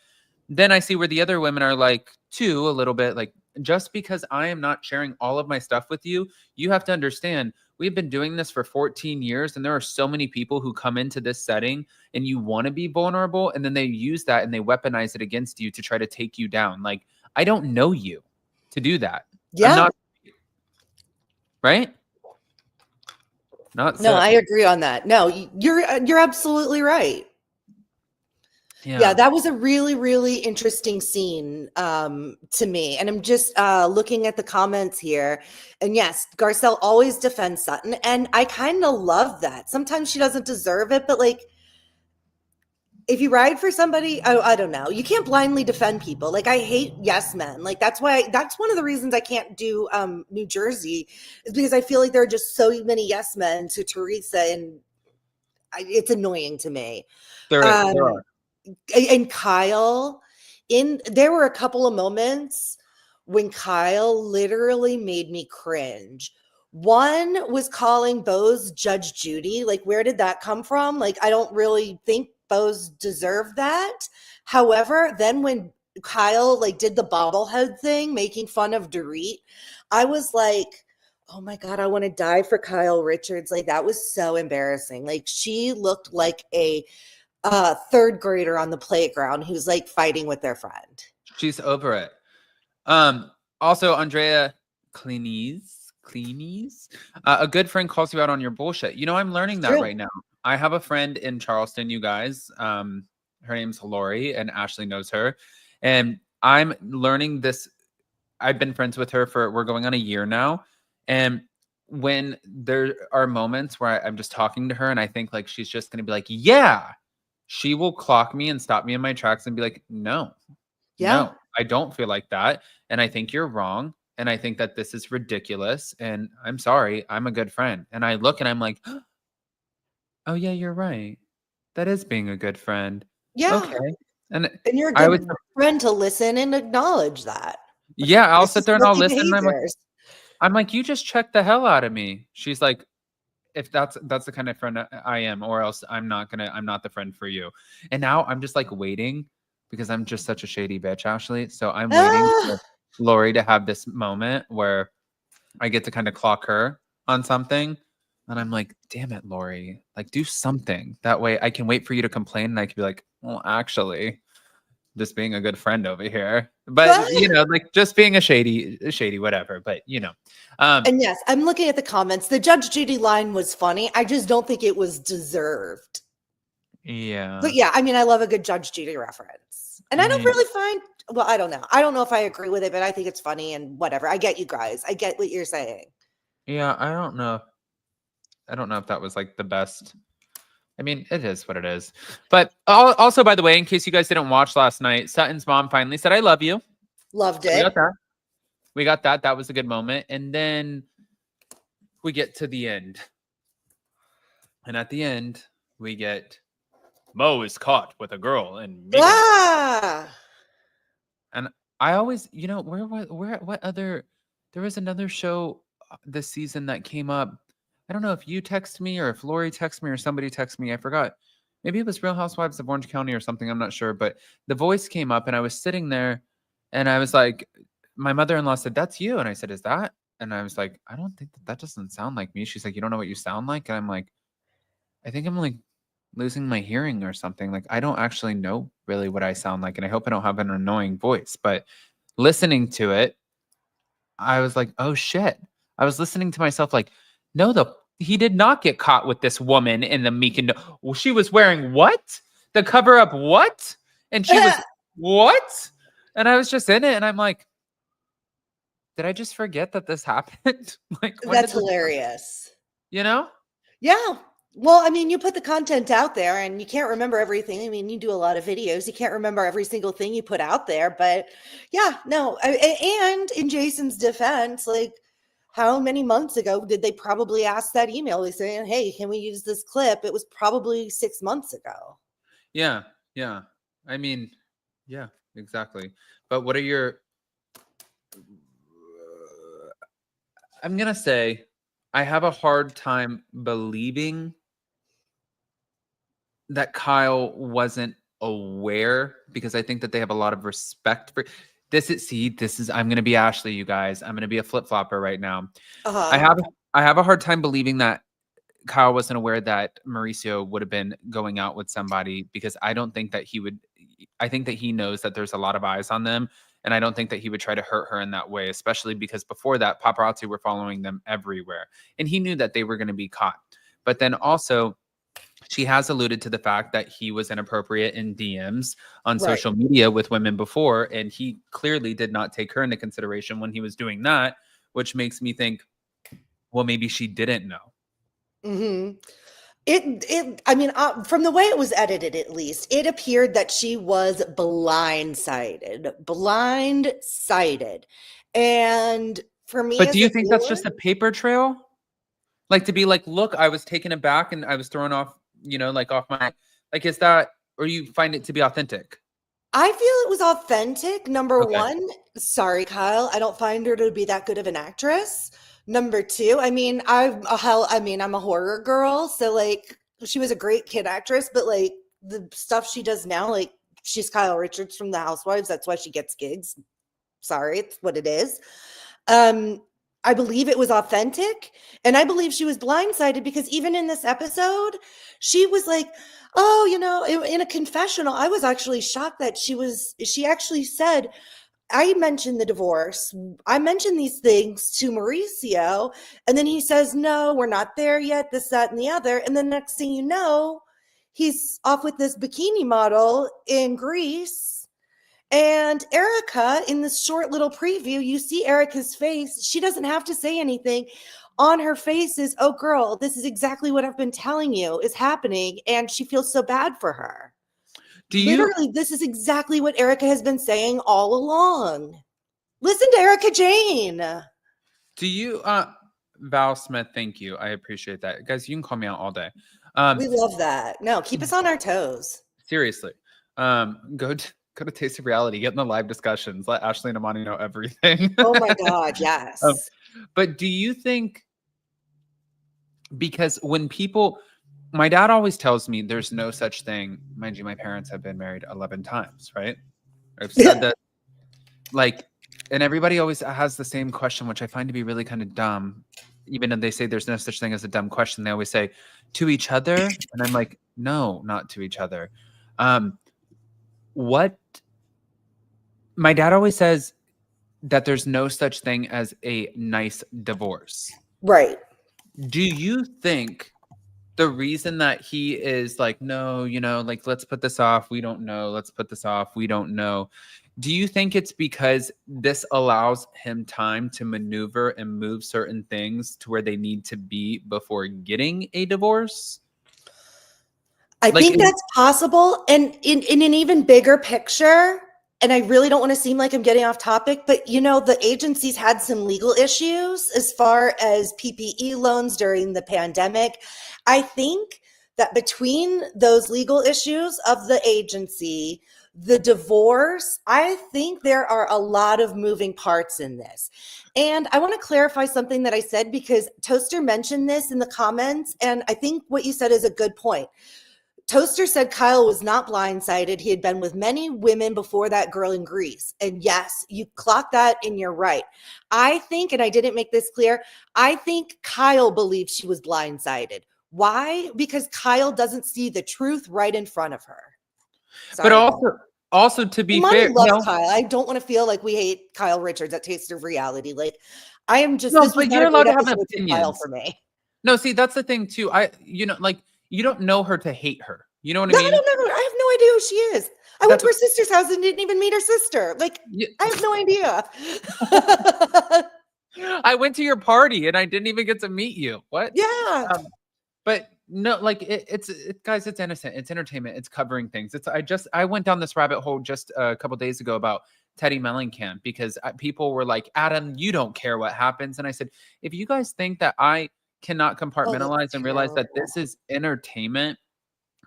Speaker 1: then I see where the other women are like, too, a little bit like, just because I am not sharing all of my stuff with you, you have to understand we've been doing this for 14 years. And there are so many people who come into this setting and you want to be vulnerable. And then they use that and they weaponize it against you to try to take you down. Like, I don't know you to do that.
Speaker 2: Yeah.
Speaker 1: I'm not, right? Not
Speaker 2: no,
Speaker 1: so.
Speaker 2: I agree on that. No, you're absolutely right. Yeah, that was a really, really interesting scene to me. And I'm just looking at the comments here. And yes, Garcelle always defends Sutton. And I kind of love that. Sometimes she doesn't deserve it, but like, if you ride for somebody, I don't know. You can't blindly defend people. Like I hate yes men. Like that's one of the reasons I can't do New Jersey is because I feel like there are just so many yes men to Teresa, and it's annoying to me.
Speaker 1: There are.
Speaker 2: And Kyle, there were a couple of moments when Kyle literally made me cringe. One was calling Bose Judge Judy. Like, where did that come from? Like, I don't really think Bose deserved that. However, then when Kyle like did the bobblehead thing, making fun of Dorit, I was like, oh my God, I want to die for Kyle Richards. Like, that was so embarrassing. Like, she looked like a third grader on the playground who's like fighting with their friend.
Speaker 1: She's over it. Also, Andrea Cleanies, a good friend calls you out on your bullshit. You know, I'm learning that right now. I have a friend in Charleston, you guys. Her name's Lori, and Ashley knows her. And I'm learning this. I've been friends with her we're going on a year now. And when there are moments where I'm just talking to her and I think like she's just going to be like, yeah, she will clock me and stop me in my tracks and be like, no,
Speaker 2: Yeah.
Speaker 1: I don't feel like that. And I think you're wrong. And I think that this is ridiculous. And I'm sorry, I'm a good friend. And I look and I'm like, oh, yeah, you're right. That is being a good friend.
Speaker 2: Yeah.
Speaker 1: Okay. And
Speaker 2: And you're a
Speaker 1: I
Speaker 2: good
Speaker 1: would,
Speaker 2: friend to listen and acknowledge that.
Speaker 1: yeah, I'll
Speaker 2: This
Speaker 1: sit
Speaker 2: is
Speaker 1: there and I'll
Speaker 2: healthy
Speaker 1: listen. And
Speaker 2: behaviors.
Speaker 1: I'm like, you just checked the hell out of me. She's like, if that's the kind of friend I am, or else I'm not the friend for you. And now I'm just like waiting because I'm just such a shady bitch, Ashley. So I'm waiting
Speaker 2: Ah,
Speaker 1: for Lori to have this moment where I get to kind of clock her on something. And I'm like, damn it, Lori, like do something. That way I can wait for you to complain and I can be like, well, actually, just being a good friend over here. But
Speaker 2: ah.
Speaker 1: like just being a shady, whatever. But
Speaker 2: And yes, I'm looking at the comments. The Judge Judy line was funny. I just don't think it was deserved.
Speaker 1: yeah.
Speaker 2: But yeah, I mean, I love a good Judge Judy reference. And I don't
Speaker 1: Yeah.
Speaker 2: really find, well, I don't know. I don't know if I agree with it, but I think it's funny and whatever. I get you guys. I get what you're saying.
Speaker 1: Yeah, I don't know. I don't know if that was like the best. I mean, it is what it is. But also, by the way, in case you guys didn't watch last night, Sutton's mom finally said, I love you.
Speaker 2: Loved
Speaker 1: We got
Speaker 2: it.
Speaker 1: that. We got that. That was a good moment. And then we get to the end. And at the end, we get Mo is caught with a girl and Megan.
Speaker 2: Ah,
Speaker 1: And I always, what other, there was another show this season that came up. I don't know if you text me or if Lori texted me or somebody texted me. I forgot. Maybe it was Real Housewives of Orange County or something. I'm not sure. But the voice came up and I was sitting there and I was like, my mother-in-law said, that's you. And I said, is that? And I was like, I don't think that doesn't sound like me. She's like, you don't know what you sound like? And I'm like, I think I'm like losing my hearing or something. Like, I don't actually know really what I sound like. And I hope I don't have an annoying voice. But listening to it, I was like, oh shit. I was listening to myself like, no, he did not get caught with this woman in the Meek and well, she was wearing what? The cover up what? And she was what? And I was just in it and I'm like, did I just forget that this happened? Like when
Speaker 2: that's
Speaker 1: did this,
Speaker 2: hilarious.
Speaker 1: you know?
Speaker 2: Yeah. Well, I mean, you put the content out there and you can't remember everything. I mean, you do a lot of videos. You can't remember every single thing you put out there. But yeah, no. And in Jason's defense, like, how many months ago did they probably ask that email? They saying, hey, can we use this clip? It was probably 6 months ago.
Speaker 1: Yeah. Yeah. I mean, yeah, exactly. But what are your I'm going to say I have a hard time believing that Kyle wasn't aware because I think that they have a lot of respect for this. I'm going to be Ashley, you guys. I'm going to be a flip-flopper right now. I
Speaker 2: Uh-huh.
Speaker 1: have a hard time believing that Kyle wasn't aware that Mauricio would have been going out with somebody because I don't think that he would. I think that he knows that there's a lot of eyes on them. And I don't think that he would try to hurt her in that way, especially because before that, paparazzi were following them everywhere. And he knew that they were going to be caught. But then also, she has alluded to the fact that he was inappropriate in DMs on
Speaker 2: Right.
Speaker 1: social media with women before. And he clearly did not take her into consideration when he was doing that, which makes me think, well, maybe she didn't know.
Speaker 2: Mm-hmm. I mean, from the way it was edited, at least, it appeared that she was blindsided. And for me
Speaker 1: But
Speaker 2: as
Speaker 1: do you
Speaker 2: a
Speaker 1: think that's
Speaker 2: viewer,
Speaker 1: just a paper trail? Like to be like, look, I was taken aback and I was thrown off, like off my, like, is that, or you find it to be authentic?
Speaker 2: I feel it was authentic. Number
Speaker 1: Okay.
Speaker 2: one, sorry, Kyle, I don't find her to be that good of an actress. Number two, I mean, I'm a horror girl, so like she was a great kid actress, but like the stuff she does now, like she's Kyle Richards from the Housewives, that's why she gets gigs. Sorry, it's what it is. I believe it was authentic, and I believe she was blindsided because even in this episode, she was like, "Oh, in a confessional, I was actually shocked that she actually said, I mentioned the divorce. I mentioned these things to Mauricio, and then he says, "No, we're not there yet, this, that, and the other." And the next thing you know, he's off with this bikini model in Greece. And Erica, in this short little preview, you see Erica's face. She doesn't have to say anything. On her face is, oh, girl, this is exactly what I've been telling you is happening. And she feels so bad for her. Literally, this is exactly what Erica has been saying all along. Listen to Erica Jane.
Speaker 1: Do you, Val Smith, thank you. I appreciate that. Guys, you can call me out all day.
Speaker 2: We love that. No, keep us on our toes.
Speaker 1: Seriously. Go to Taste of Reality, get in the live discussions. Let Ashley and Amani know everything.
Speaker 2: Oh my God, yes.
Speaker 1: But do you think, because when people, my dad always tells me there's no such thing, mind you, my parents have been married 11 times, right? I've said that, like, and everybody always has the same question, which I find to be really kind of dumb. Even if they say there's no such thing as a dumb question, they always say, to each other. And I'm like, no, not to each other. What my dad always says that there's no such thing as a nice divorce.
Speaker 2: Right.
Speaker 1: Do you think the reason that he is like, no, like, let's put this off, we don't know, let's put this off, we don't know. Do you think it's because this allows him time to maneuver and move certain things to where they need to be before getting a divorce?
Speaker 2: I think that's possible. And in an even bigger picture, and I really don't want to seem like I'm getting off topic, but the agency's had some legal issues as far as PPE loans during the pandemic. I think that between those legal issues of the agency, the divorce, I think there are a lot of moving parts in this. And I want to clarify something that I said, because Toaster mentioned this in the comments, and I think what you said is a good point. Toaster said Kyle was not blindsided. He had been with many women before that girl in Greece. And yes, you clocked that and you're right. I think, and I didn't make this clear, I think Kyle believes she was blindsided. Why? Because Kyle doesn't see the truth right in front of her. Sorry.
Speaker 1: But also to be fair,
Speaker 2: love Kyle. I don't want to feel like we hate Kyle Richards at Taste of Reality. Like, I am just,
Speaker 1: no, but you're allowed to have opinions.
Speaker 2: Kyle for me.
Speaker 1: No, see, that's the thing too. You don't know her to hate her. You know what I mean?
Speaker 2: I don't know. I have no idea who she is. I went to her sister's house and didn't even meet her sister. Like, I have no idea.
Speaker 1: I went to your party and I didn't even get to meet you. What?
Speaker 2: Yeah.
Speaker 1: But no, like it's guys, it's innocent. It's entertainment. It's covering things. I went down this rabbit hole just a couple days ago about Teddy Mellencamp, because people were like, Adam, you don't care what happens. And I said, if you guys think that I cannot compartmentalize and realize that this is entertainment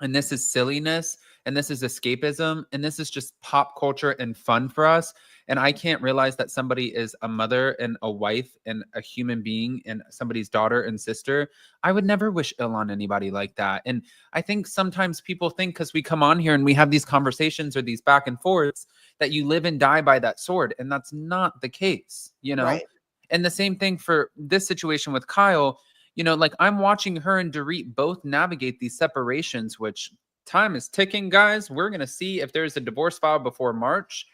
Speaker 1: and this is silliness and this is escapism and this is just pop culture and fun for us, and I can't realize that somebody is a mother and a wife and a human being and somebody's daughter and sister, I would never wish ill on anybody like that. And I think sometimes people think because we come on here and we have these conversations or these back and forths that you live and die by that sword, and that's not the case, Right. And the same thing for this situation with Kyle. Like, I'm watching her and Dorit both navigate these separations, which time is ticking, guys. We're going to see if there's a divorce filed before March,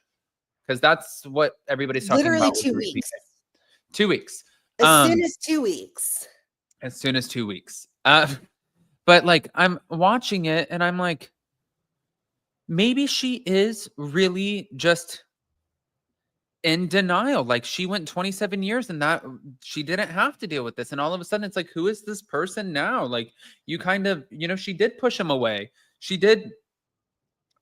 Speaker 1: because that's what everybody's talking about.
Speaker 2: Literally 2 weeks.
Speaker 1: 2 weeks.
Speaker 2: As soon as 2 weeks.
Speaker 1: As soon as 2 weeks. But like, I'm watching it and I'm like, maybe she is really just in denial. Like, she went 27 years and that she didn't have to deal with this. And all of a sudden it's like, who is this person now? Like, you kind of, she did push him away. She did.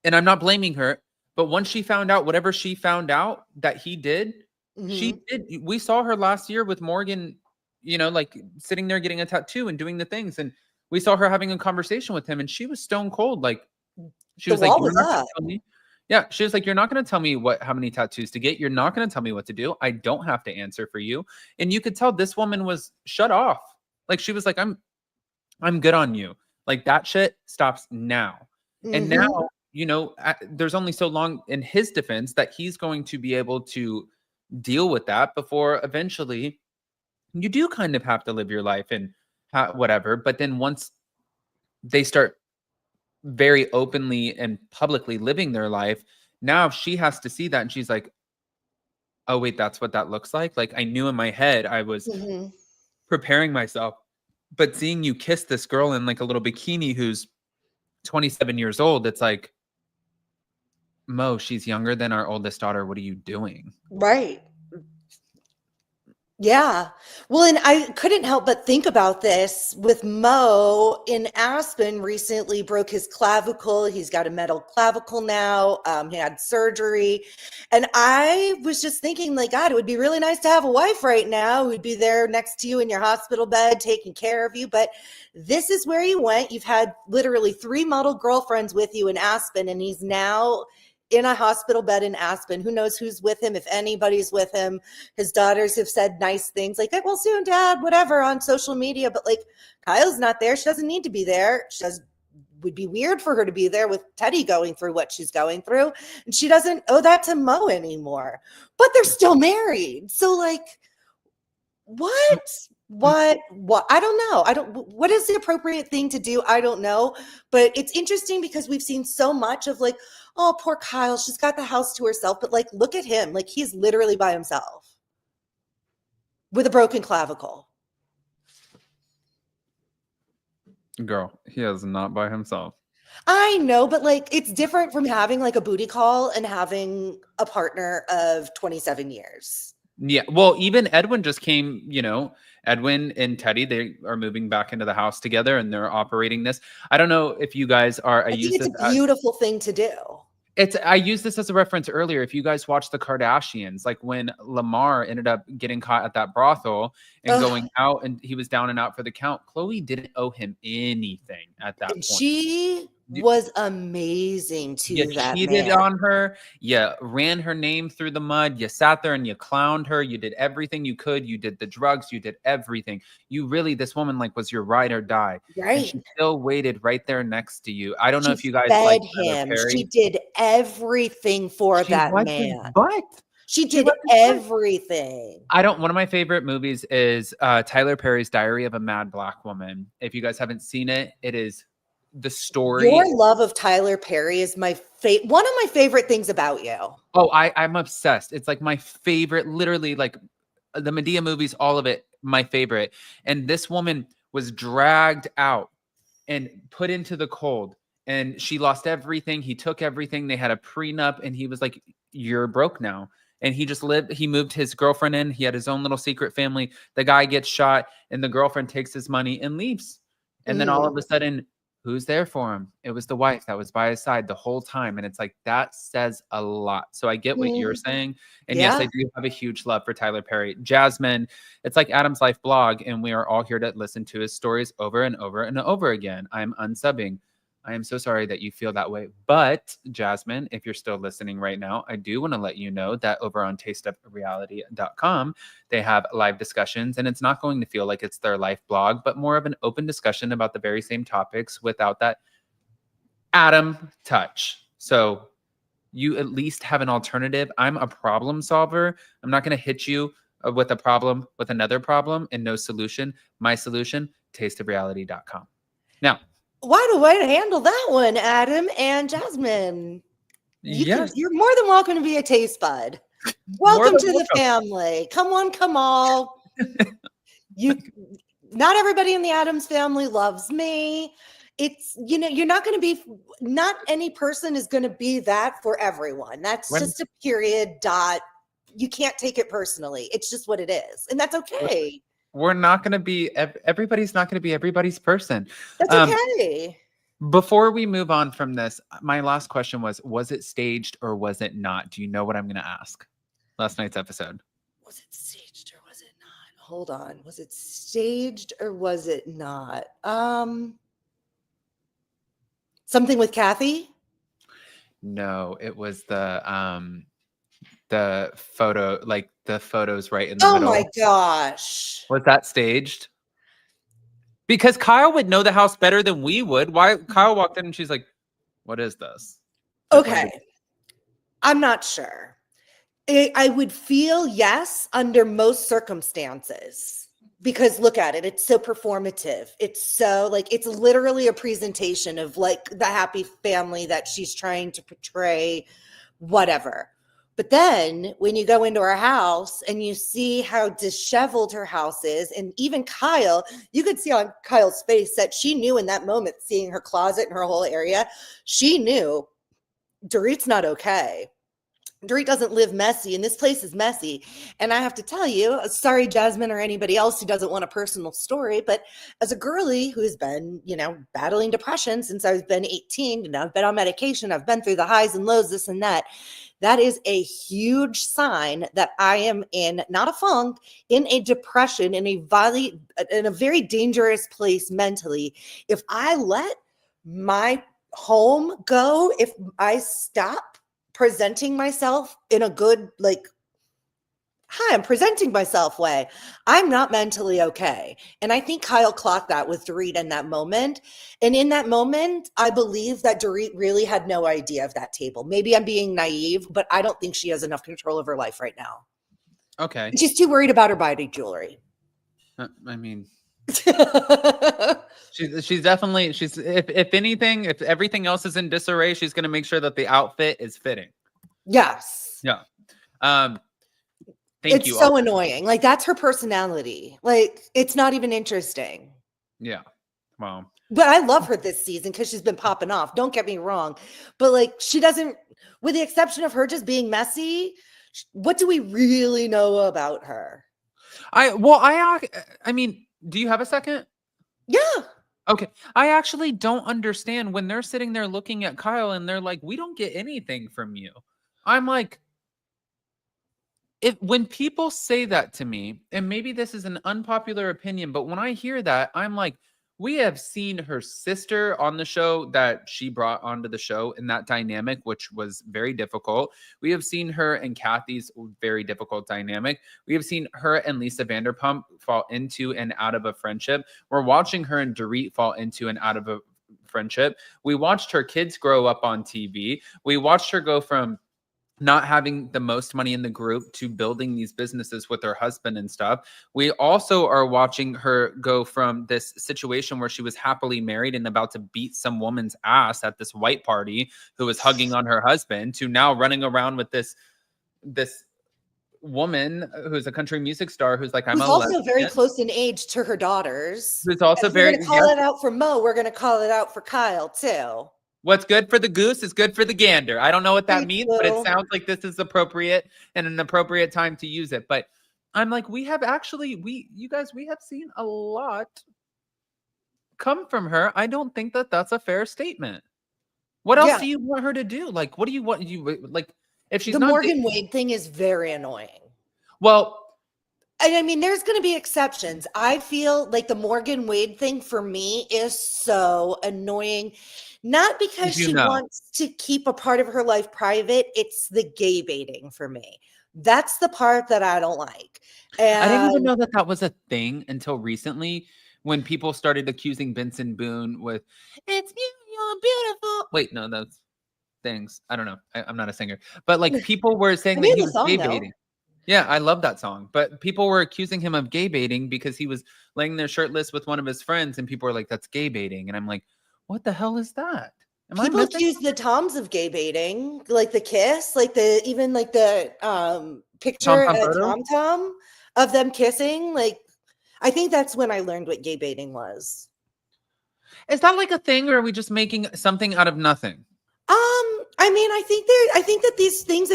Speaker 1: And I'm not blaming her, but once she found out whatever she found out that he did, she did. We saw her last year with Morgan, like sitting there getting a tattoo and doing the things. And we saw her having a conversation with him and she was stone cold. Like, she was like, "You're not gonna tell me." Yeah, she was like, "You're not going to tell me how many tattoos to get. You're not going to tell me what to do. I don't have to answer for you." And you could tell this woman was shut off. Like, she was like, I'm good on you. Like, that shit stops now. And now, there's only so long in his defense that he's going to be able to deal with that before eventually you do kind of have to live your life and whatever. But then once they start very openly and publicly living their life, now she has to see that and she's like, oh wait, that's what that looks like. Like, I knew in my head I was preparing myself, but seeing you kiss this girl in like a little bikini who's 27 years old. It's like, Mo, she's younger than our oldest daughter. What are you doing?
Speaker 2: Right. Yeah. Well, and I couldn't help but think about this with Mo in Aspen recently broke his clavicle. He's got a metal clavicle now. He had surgery. And I was just thinking, like, God, it would be really nice to have a wife right now who'd be there next to you in your hospital bed, taking care of you. But this is where you went. You've had literally 3 model girlfriends with you in Aspen, and he's now in a hospital bed in Aspen. Who knows who's with him, if anybody's with him. His daughters have said nice things like, well, soon, Dad, whatever, on social media. But like, Kyle's not there. She doesn't need to be there. Would be weird for her to be there with Teddy going through what she's going through. And she doesn't owe that to Mo anymore. But they're still married. So like, what? I don't know. What is the appropriate thing to do? I don't know. But it's interesting because we've seen so much of like, oh, poor Kyle, she's got the house to herself. But like, look at him. Like, he's literally by himself with a broken clavicle.
Speaker 1: Girl, he is not by himself.
Speaker 2: I know, but like, it's different from having like a booty call and having a partner of 27 years.
Speaker 1: Yeah. Well, even Edwin just came, Edwin and Teddy, they are moving back into the house together and they're operating this. I don't know if you guys are.
Speaker 2: I think it's a beautiful thing to do.
Speaker 1: I used this as a reference earlier. If you guys watch the Kardashians, like when Lamar ended up getting caught at that brothel and going out and he was down and out for the count, Khloe didn't owe him anything at that point.
Speaker 2: She was amazing to that man.
Speaker 1: You cheated on her. You ran her name through the mud. You sat there and you clowned her. You did everything you could. You did the drugs. You did everything. You really, this woman like was your ride or die.
Speaker 2: Right.
Speaker 1: And she still waited right there next to you. I don't know if you guys
Speaker 2: fed
Speaker 1: like
Speaker 2: him. She did everything for that man.
Speaker 1: But
Speaker 2: she did everything.
Speaker 1: One of my favorite movies is Tyler Perry's Diary of a Mad Black Woman. If you guys haven't seen it, it is the story.
Speaker 2: Your love of Tyler Perry is one of my favorite things about you.
Speaker 1: Oh, I'm obsessed. It's like my favorite, literally like the Medea movies, all of it, my favorite. And this woman was dragged out and put into the cold and she lost everything. He took everything. They had a prenup and he was like, you're broke now. And he just he moved his girlfriend in. He had his own little secret family. The guy gets shot and the girlfriend takes his money and leaves. And then all of a sudden, who's there for him? It was the wife that was by his side the whole time. And it's like, that says a lot. So I get what you're saying. And yes, I do have a huge love for Tyler Perry. Jasmine, it's like Adam's Life blog. And we are all here to listen to his stories over and over and over again. I'm unsubbing. I am so sorry that you feel that way. But Jasmine, if you're still listening right now, I do want to let you know that over on tasteofreality.com, they have live discussions and it's not going to feel like it's their life blog, but more of an open discussion about the very same topics without that Adam touch. So you at least have an alternative. I'm a problem solver. I'm not going to hit you with a problem with another problem and no solution. My solution, tasteofreality.com. Now,
Speaker 2: why do I handle that one, Adam and Jasmine? You're more than welcome to be a taste bud. Welcome to the family. Come on. Not everybody in the Addams family loves me. It's, you're not going to be, not any person is going to be that for everyone. That's just a period dot. You can't take it personally. It's just what it is. And that's okay.
Speaker 1: We're not going to be, everybody's not going to be everybody's person.
Speaker 2: That's okay.
Speaker 1: Before we move on from this, my last question was it staged or was it not? Do you know what I'm going to ask? Last night's episode.
Speaker 2: Was it staged or was it not? Hold on. Was it staged or was it not? Something with Kathy?
Speaker 1: No, it was the photo, like the photos right in the middle.
Speaker 2: Oh my gosh.
Speaker 1: Was that staged? Because Kyle would know the house better than we would. Why? Kyle walked in and she's like, what is this?
Speaker 2: Okay. I'm not sure. I would feel yes under most circumstances. Because look at it. It's so performative. It's so it's literally a presentation of like the happy family that she's trying to portray, whatever. But then when you go into her house and you see how disheveled her house is, and even Kyle, you could see on Kyle's face that she knew in that moment, seeing her closet and her whole area, she knew Dorit's not okay. Dorit doesn't live messy, and this place is messy. And I have to tell you, sorry, Jasmine, or anybody else who doesn't want a personal story, but as a girly who's been, battling depression since I've been 18, and I've been on medication, I've been through the highs and lows, this and that. That is a huge sign that I am in, not a funk, in a depression, in a very dangerous place mentally. If I let my home go, if I stop presenting myself in a good, hi, I'm presenting myself way, I'm not mentally okay. And I think Kyle clocked that with Dorit in that moment. And in that moment, I believe that Dorit really had no idea of that table. Maybe I'm being naive, but I don't think she has enough control of her life right now.
Speaker 1: Okay.
Speaker 2: She's too worried about her body jewelry.
Speaker 1: I mean, she's definitely, if anything, if everything else is in disarray, she's going to make sure that the outfit is fitting.
Speaker 2: Yes.
Speaker 1: Yeah.
Speaker 2: It's so annoying. That's her personality. It's not even interesting.
Speaker 1: Yeah. Wow.
Speaker 2: But I love her this season because she's been popping off. Don't get me wrong. But she doesn't, with the exception of her just being messy, what do we really know about her?
Speaker 1: I mean, do you have a second?
Speaker 2: Yeah.
Speaker 1: Okay. I actually don't understand when they're sitting there looking at Kyle and they're like, we don't get anything from you. I'm like, when people say that to me, and maybe this is an unpopular opinion, but when I hear that, I'm like, we have seen her sister on the show that she brought onto the show in that dynamic, which was very difficult. We have seen her and Kathy's very difficult dynamic. We have seen her and Lisa Vanderpump fall into and out of a friendship. We're watching her and Dorit fall into and out of a friendship. We watched her kids grow up on TV. We watched her go from not having the most money in the group to building these businesses with her husband and stuff. We also are watching her go from this situation where she was happily married and about to beat some woman's ass at this white party who was hugging on her husband to now running around with this woman who's a country music star who's like, I'm
Speaker 2: who's also very close in age to her daughters.
Speaker 1: Who's also
Speaker 2: we're going to call it out for Mo. We're going to call it out for Kyle too.
Speaker 1: What's good for the goose is good for the gander. I don't know what that means, but it sounds like this is appropriate and an appropriate time to use it. But I'm like, we have seen a lot come from her. I don't think that that's a fair statement. What else do you want her to do? What do you want? If she's
Speaker 2: the Morgan Wade thing is very annoying.
Speaker 1: Well,
Speaker 2: and I mean, there's going to be exceptions. I feel like the Morgan Wade thing for me is so annoying. Not because she wants to keep a part of her life private. It's the gay baiting for me. That's the part that I don't like. And
Speaker 1: I didn't even know that was a thing until recently when people started accusing Benson Boone with, it's you're beautiful. Wait, no, that's things. I don't know. I'm not a singer. But people were saying that he was gay baiting. Yeah, I love that song. But people were accusing him of gay baiting because he was laying there shirtless with one of his friends. And people were like, that's gay baiting. And I'm like, what the hell is that?
Speaker 2: People accuse the Toms of gay baiting, the kiss, the picture at Tom of them kissing. I think that's when I learned what gay baiting was.
Speaker 1: Is that a thing, or are we just making something out of nothing?
Speaker 2: I mean, I think that these things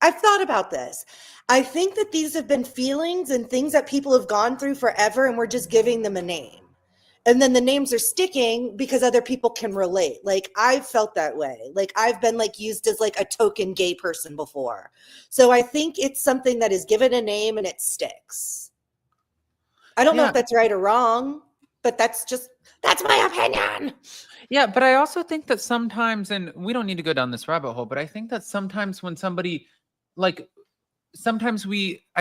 Speaker 2: I've thought about this. I think that these have been feelings and things that people have gone through forever, and we're just giving them a name. And then the names are sticking because other people can relate. I've felt that way. I've been used as a token gay person before. So I think it's something that is given a name and it sticks. I don't know if that's right or wrong, but that's my opinion.
Speaker 1: Yeah, but I also think that sometimes, and we don't need to go down this rabbit hole, but I think that sometimes when somebody I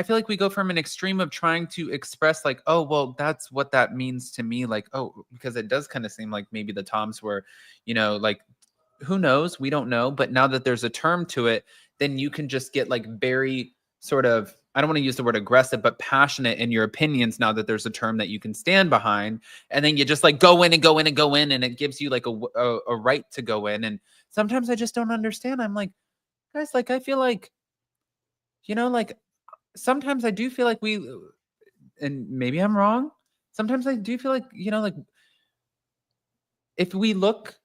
Speaker 1: feel like we go from an extreme of trying to express oh, well, that's what that means to me. Because it does kind of seem like maybe the Toms were, who knows? We don't know. But now that there's a term to it, then you can just get very sort of, I don't want to use the word aggressive, but passionate in your opinions now that there's a term that you can stand behind. And then you just go in and go in and go in. And it gives you a right to go in. And sometimes I just don't understand. I'm like, guys, I feel like like sometimes I do feel like and maybe I'm wrong. Sometimes I do feel like, like if we look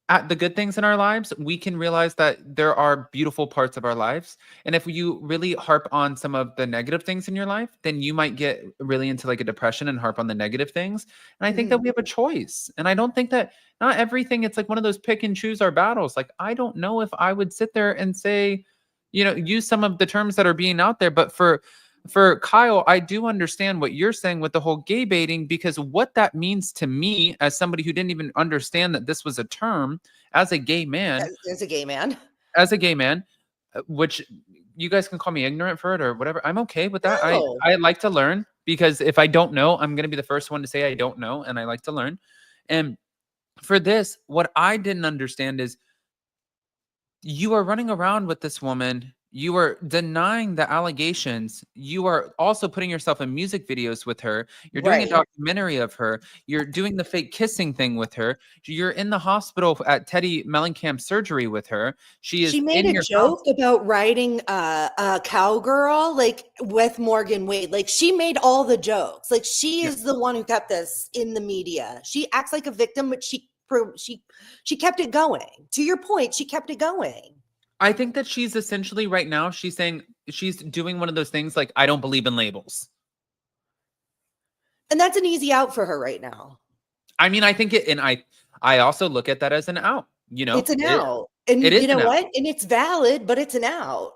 Speaker 1: at the good things in our lives, we can realize that there are beautiful parts of our lives. And if you really harp on some of the negative things in your life, then you might get really into like a depression and harp on the negative things. And I think that
Speaker 2: Mhm.
Speaker 1: we have a choice. And I don't think that not everything, it's like one of those pick and choose our battles. Like, I don't know if I would sit there and say, use some of the terms that are being out there, but for Kyle, I do understand what you're saying with the whole gay baiting, because what that means to me as somebody who didn't even understand that this was a term as a gay man,
Speaker 2: As a gay man.
Speaker 1: which you guys can call me ignorant for it or whatever. I'm okay with that.
Speaker 2: No.
Speaker 1: I like to learn, because if I don't know, I'm going to be the first one to say I don't know, and I like to learn. And for this, what I didn't understand is you are running around with this woman. You are denying the allegations. You are also putting yourself in music videos with her. You're doing a
Speaker 2: Right.
Speaker 1: documentary of her. You're doing the fake kissing thing with her. You're in the hospital at Teddy Mellencamp's surgery with her. She
Speaker 2: She
Speaker 1: is
Speaker 2: made
Speaker 1: in
Speaker 2: a
Speaker 1: your house.
Speaker 2: joke about riding a cowgirl like with Morgan Wade. Like she made all the jokes. Like she
Speaker 1: Yeah.
Speaker 2: is the one who kept this in the media. She acts like a victim, but she kept it going. To your point, she kept it going.
Speaker 1: I think that she's essentially right now, she's saying she's doing one of those things like, I don't believe in labels.
Speaker 2: And that's an easy out for her right now.
Speaker 1: I mean, I think and I also look at that as an out,
Speaker 2: It's an
Speaker 1: it,
Speaker 2: out.
Speaker 1: it
Speaker 2: And
Speaker 1: is
Speaker 2: you know
Speaker 1: an out.
Speaker 2: what? And it's valid, but it's an out.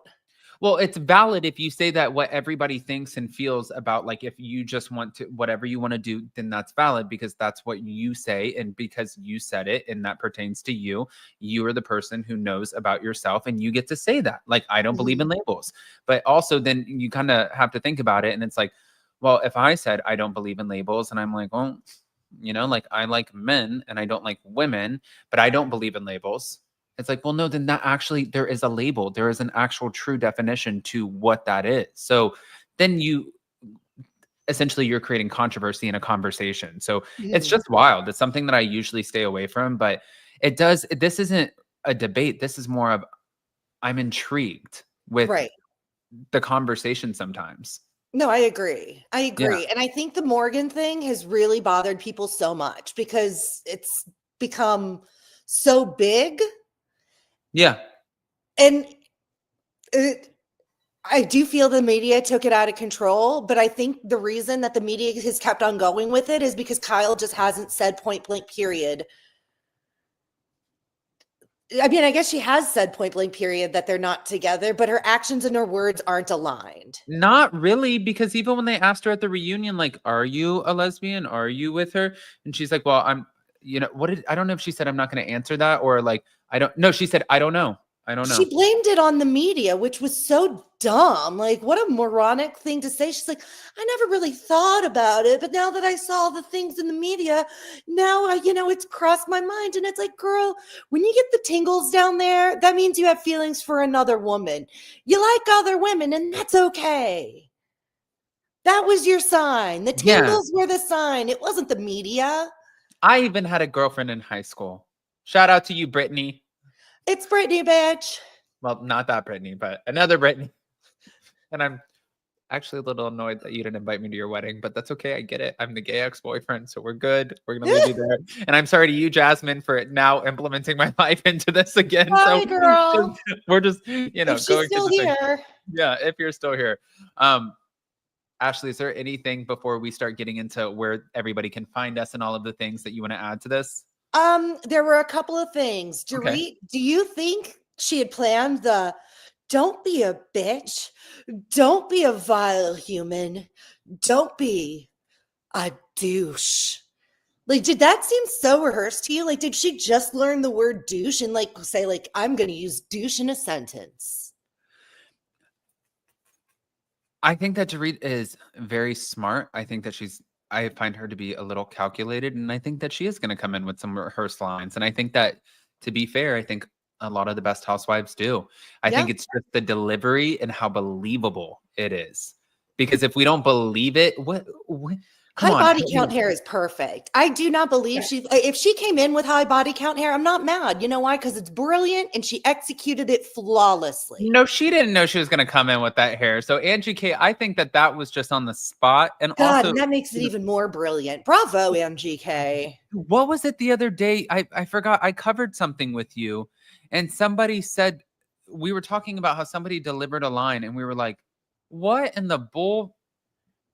Speaker 1: Well, it's valid if you say that what everybody thinks and feels about, like, if you just want to, whatever you want to do, then that's valid, because that's what you say. And because you said it and that pertains to you, you are the person who knows about yourself and you get to say that. Like, I don't believe in labels. But also, then you kind of have to think about it. And it's like, well, if I said I don't believe in labels and I'm like, well, like I like men and I don't like women, but I don't believe in labels. It's like, well, no, then that actually, there is a label. There is an actual true definition to what that is. So then essentially you're creating controversy in a conversation. So it's
Speaker 2: Mhm.
Speaker 1: just wild. It's something that I usually stay away from, but this isn't a debate. This is more of, I'm intrigued with
Speaker 2: Right.
Speaker 1: the conversation sometimes.
Speaker 2: No, I agree. I
Speaker 1: Yeah.
Speaker 2: agree. And I think the Morgan thing has really bothered people so much because it's become so big.
Speaker 1: Yeah.
Speaker 2: And it, I do feel the media took it out of control, but I think the reason that the media has kept on going with it is because Kyle just hasn't said point blank, period. I mean, I guess she has said point blank, period, that they're not together, but her actions and her words aren't aligned.
Speaker 1: Not really, because even when they asked her at the reunion, like, are you a lesbian? Are you with her? And she's like, well, I don't know if she said, I'm not going to answer that, or like, I don't know. She said, I don't know. I don't
Speaker 2: She
Speaker 1: know.
Speaker 2: blamed it on the media, which was so dumb. Like, what a moronic thing to say. She's like, I never really thought about it, but now that I saw the things in the media, now it's crossed my mind. And it's like, girl, when you get the tingles down there, that means you have feelings for another woman. You like other women, and that's okay. That was your sign. The
Speaker 1: Yeah.
Speaker 2: tingles were the sign. It wasn't the media.
Speaker 1: I even had a girlfriend in high school. Shout out to you, Brittany.
Speaker 2: It's Brittany, bitch.
Speaker 1: Well, not that Brittany, but another Brittany. And I'm actually a little annoyed that you didn't invite me to your wedding, but that's okay. I get it. I'm the gay ex-boyfriend, so we're good. We're gonna leave you there. And I'm sorry to you, Jasmine, for now implementing my life into this again.
Speaker 2: Hi,
Speaker 1: So
Speaker 2: girl.
Speaker 1: we're just,
Speaker 2: If she's
Speaker 1: going through
Speaker 2: still
Speaker 1: the thing.
Speaker 2: here.
Speaker 1: Yeah, if you're still here. Ashley, is there anything before we start getting into where everybody can find us and all of the things that you want to add to this?
Speaker 2: There were a couple of things.
Speaker 1: Okay.
Speaker 2: Dorit, do you think she had planned the don't be a bitch, don't be a vile human, don't be a douche? Like, did that seem so rehearsed to you? Like, did she just learn the word douche and like say, like, I'm gonna use douche in a sentence?
Speaker 1: I think that Dorit is very smart. I find her to be a little calculated, and I think that she is going to come in with some rehearsed lines. And I think that, to be fair, I think a lot of the best housewives do. I
Speaker 2: Yeah.
Speaker 1: think it's just the delivery and how believable it is. Because if we don't believe it, what Come
Speaker 2: High
Speaker 1: on.
Speaker 2: body count hair is perfect. I do not believe if she came in with high body count hair, I'm not mad. You know why? Because it's brilliant and she executed it flawlessly.
Speaker 1: No, she didn't know she was going to come in with that hair. So Angie K, I think that was just on the spot. And
Speaker 2: God,
Speaker 1: also,
Speaker 2: and that makes it even more brilliant. Bravo, MGK.
Speaker 1: what was it the other day? I forgot. I covered something with you, and somebody said, we were talking about how somebody delivered a line, and we were like, what in the bull?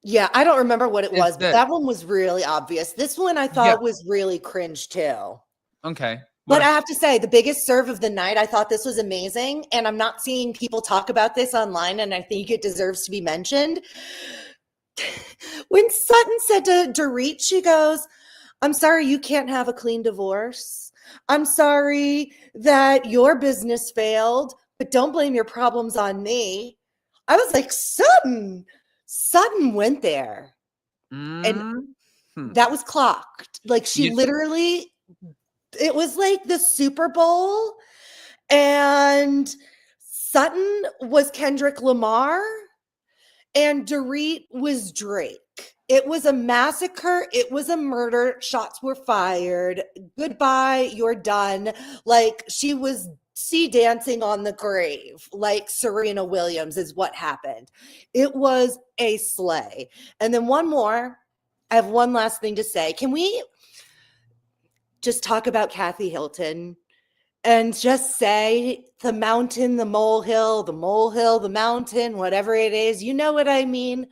Speaker 2: Yeah, I don't remember what it was, but
Speaker 1: this?
Speaker 2: that one was really obvious. This one I
Speaker 1: Yeah.
Speaker 2: thought was really cringe too.
Speaker 1: Okay.
Speaker 2: But I have to say, the biggest serve of the night, I thought this was amazing. And I'm not seeing people talk about this online, and I think it deserves to be mentioned. When Sutton said to Dorit, she goes, I'm sorry you can't have a clean divorce. I'm sorry that your business failed, but don't blame your problems on me. I was like, Sutton went there. And that was clocked. Like she literally, it was like the Super Bowl, and Sutton was Kendrick Lamar and Dorit was Drake. It was a massacre. It was a murder. Shots were fired. Goodbye. You're done. Like she was sea dancing on the grave, like Serena Williams is what happened. It was a slay. And then one more. I have one last thing to say. Can we just talk about Kathy Hilton and just say the mountain, the molehill, the mountain, whatever it is? You know what I mean?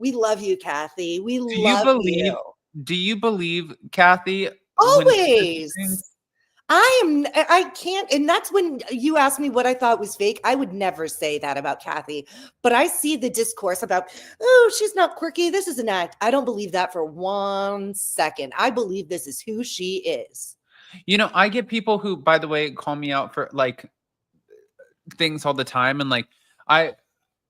Speaker 2: We love you, Kathy. We love you.
Speaker 1: Do you believe, Kathy?
Speaker 2: Always. I can't. And that's when you asked me what I thought was fake. I would never say that about Kathy, but I see the discourse about, oh, she's not quirky. This is an act. I don't believe that for 1 second. I believe this is who she is.
Speaker 1: You know, I get people who, by the way, call me out for like things all the time. And like,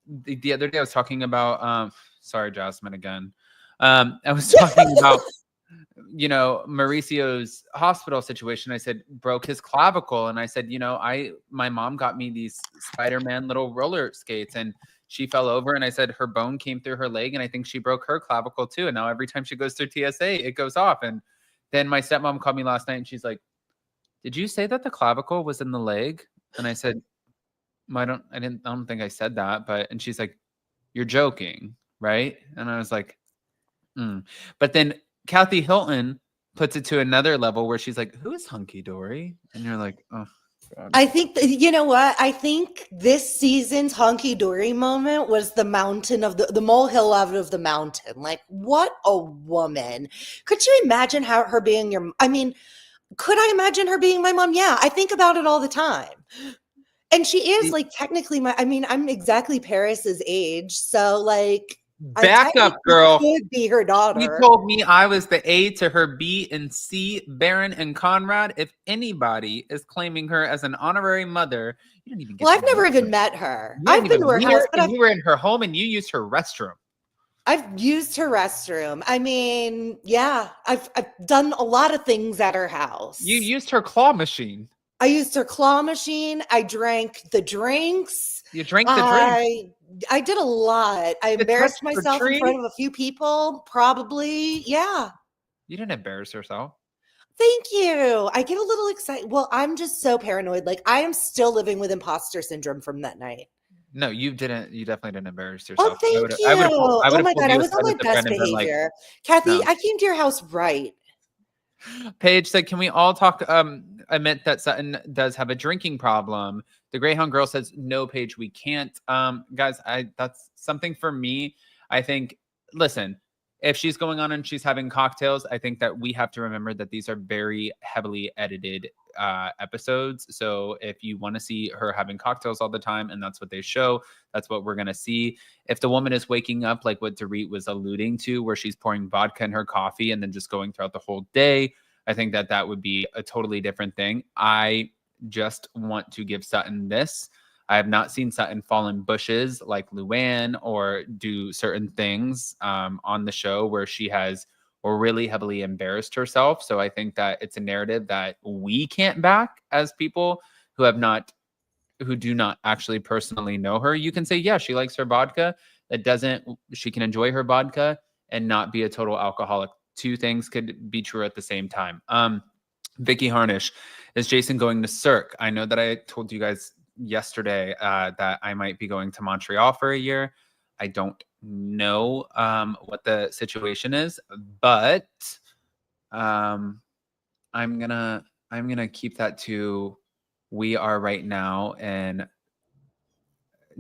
Speaker 1: the other day I was talking about, sorry, Jasmine again. I was talking about, you know, Mauricio's hospital situation. I said, broke his clavicle. And I said, you know, my mom got me these Spider-Man little roller skates and she fell over. And I said, her bone came through her leg. And I think she broke her clavicle too. And now every time she goes through TSA, it goes off. And then my stepmom called me last night and she's like, did you say that the clavicle was in the leg? And I said, I don't think I said that. And she's like, you're joking, right? And I was like, But then Kathy Hilton puts it to another level where she's like, who is Hunky Dory? And you're like, oh, God.
Speaker 2: I think, you know what? I think this season's Hunky Dory moment was the mountain of the molehill of the mountain. Like, what a woman. Could you imagine her being could I imagine her being my mom? Yeah, I think about it all the time. And she is like technically I'm exactly Paris's age. So like,
Speaker 1: back up, girl.
Speaker 2: Could be her daughter.
Speaker 1: You told me I was the A to her B and C, Baron and Conrad. If anybody is claiming her as an honorary mother, you didn't even get
Speaker 2: I've never even met her. I've been to her house,
Speaker 1: but you were in her home and you used her restroom.
Speaker 2: I've used her restroom. I mean, yeah, I've done a lot of things at her house.
Speaker 1: You used her claw machine.
Speaker 2: I used her claw machine. I drank the drinks.
Speaker 1: You drank the drinks.
Speaker 2: I did a lot. I embarrassed myself in front of a few people. Probably, yeah.
Speaker 1: You didn't embarrass yourself.
Speaker 2: Thank you. I get a little excited. Well, I'm just so paranoid. Like I am still living with imposter syndrome from that night.
Speaker 1: No, you didn't. You definitely didn't embarrass yourself.
Speaker 2: Oh, thank you. Oh my God, I was on my best behavior. Kathy, I came to your house right.
Speaker 1: Paige said, can we all talk, admit that Sutton does have a drinking problem? The Greyhound girl says, no, Paige, we can't. Guys, that's something for me. I think, listen, if she's going on and she's having cocktails, I think that we have to remember that these are very heavily edited episodes. So if you want to see her having cocktails all the time and that's what they show, that's what we're going to see. If the woman is waking up like what Dorit was alluding to, where she's pouring vodka in her coffee and then just going throughout the whole day, I think that would be a totally different thing. I just want to give Sutton this. I have not seen Sutton fall in bushes like Luann or do certain things on the show where she has or really heavily embarrassed herself. So I think that it's a narrative that we can't back as people who do not actually personally know her. You can say, yeah, she likes her vodka. She can enjoy her vodka. and not be a total alcoholic. Two things could be true at the same time. Vicky Harnish, is Jason going to Cirque? I know that I told you guys yesterday that I might be going to Montreal for a year. I don't know what the situation is, but I'm gonna keep that to we are right now, and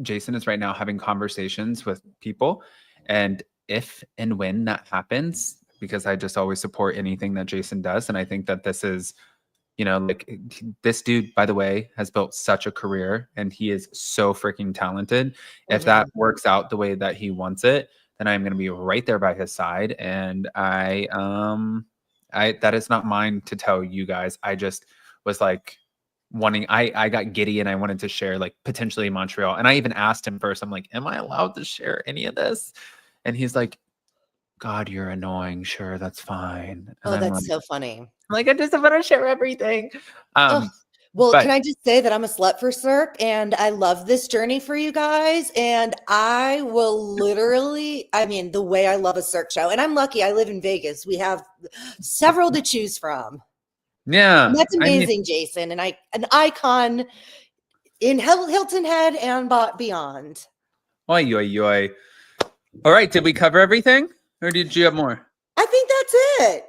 Speaker 1: Jason is right now having conversations with people, and if and when that happens, because I just always support anything that Jason does, and I think that this is, like this dude, by the way, has built such a career and he is so freaking talented. If that works out the way that he wants it, then I'm going to be right there by his side. And I that is not mine to tell you guys. I just was like I got giddy and I wanted to share like potentially Montreal. And I even asked him first, I'm like, am I allowed to share any of this? And he's like, God, you're annoying. Sure, that's fine. And
Speaker 2: Oh, that's
Speaker 1: like,
Speaker 2: so funny.
Speaker 1: I just want to share everything.
Speaker 2: Well,
Speaker 1: but
Speaker 2: can I just say that I'm a slut for Cirque and I love this journey for you guys. And I will literally, the way I love a Cirque show, and I'm lucky I live in Vegas. We have several to choose from.
Speaker 1: yeah,
Speaker 2: And that's amazing, Jason. And an icon in Hilton Head and beyond.
Speaker 1: Oy, oy, oy. All right. Did we cover everything or did you have more?
Speaker 2: I think that's it.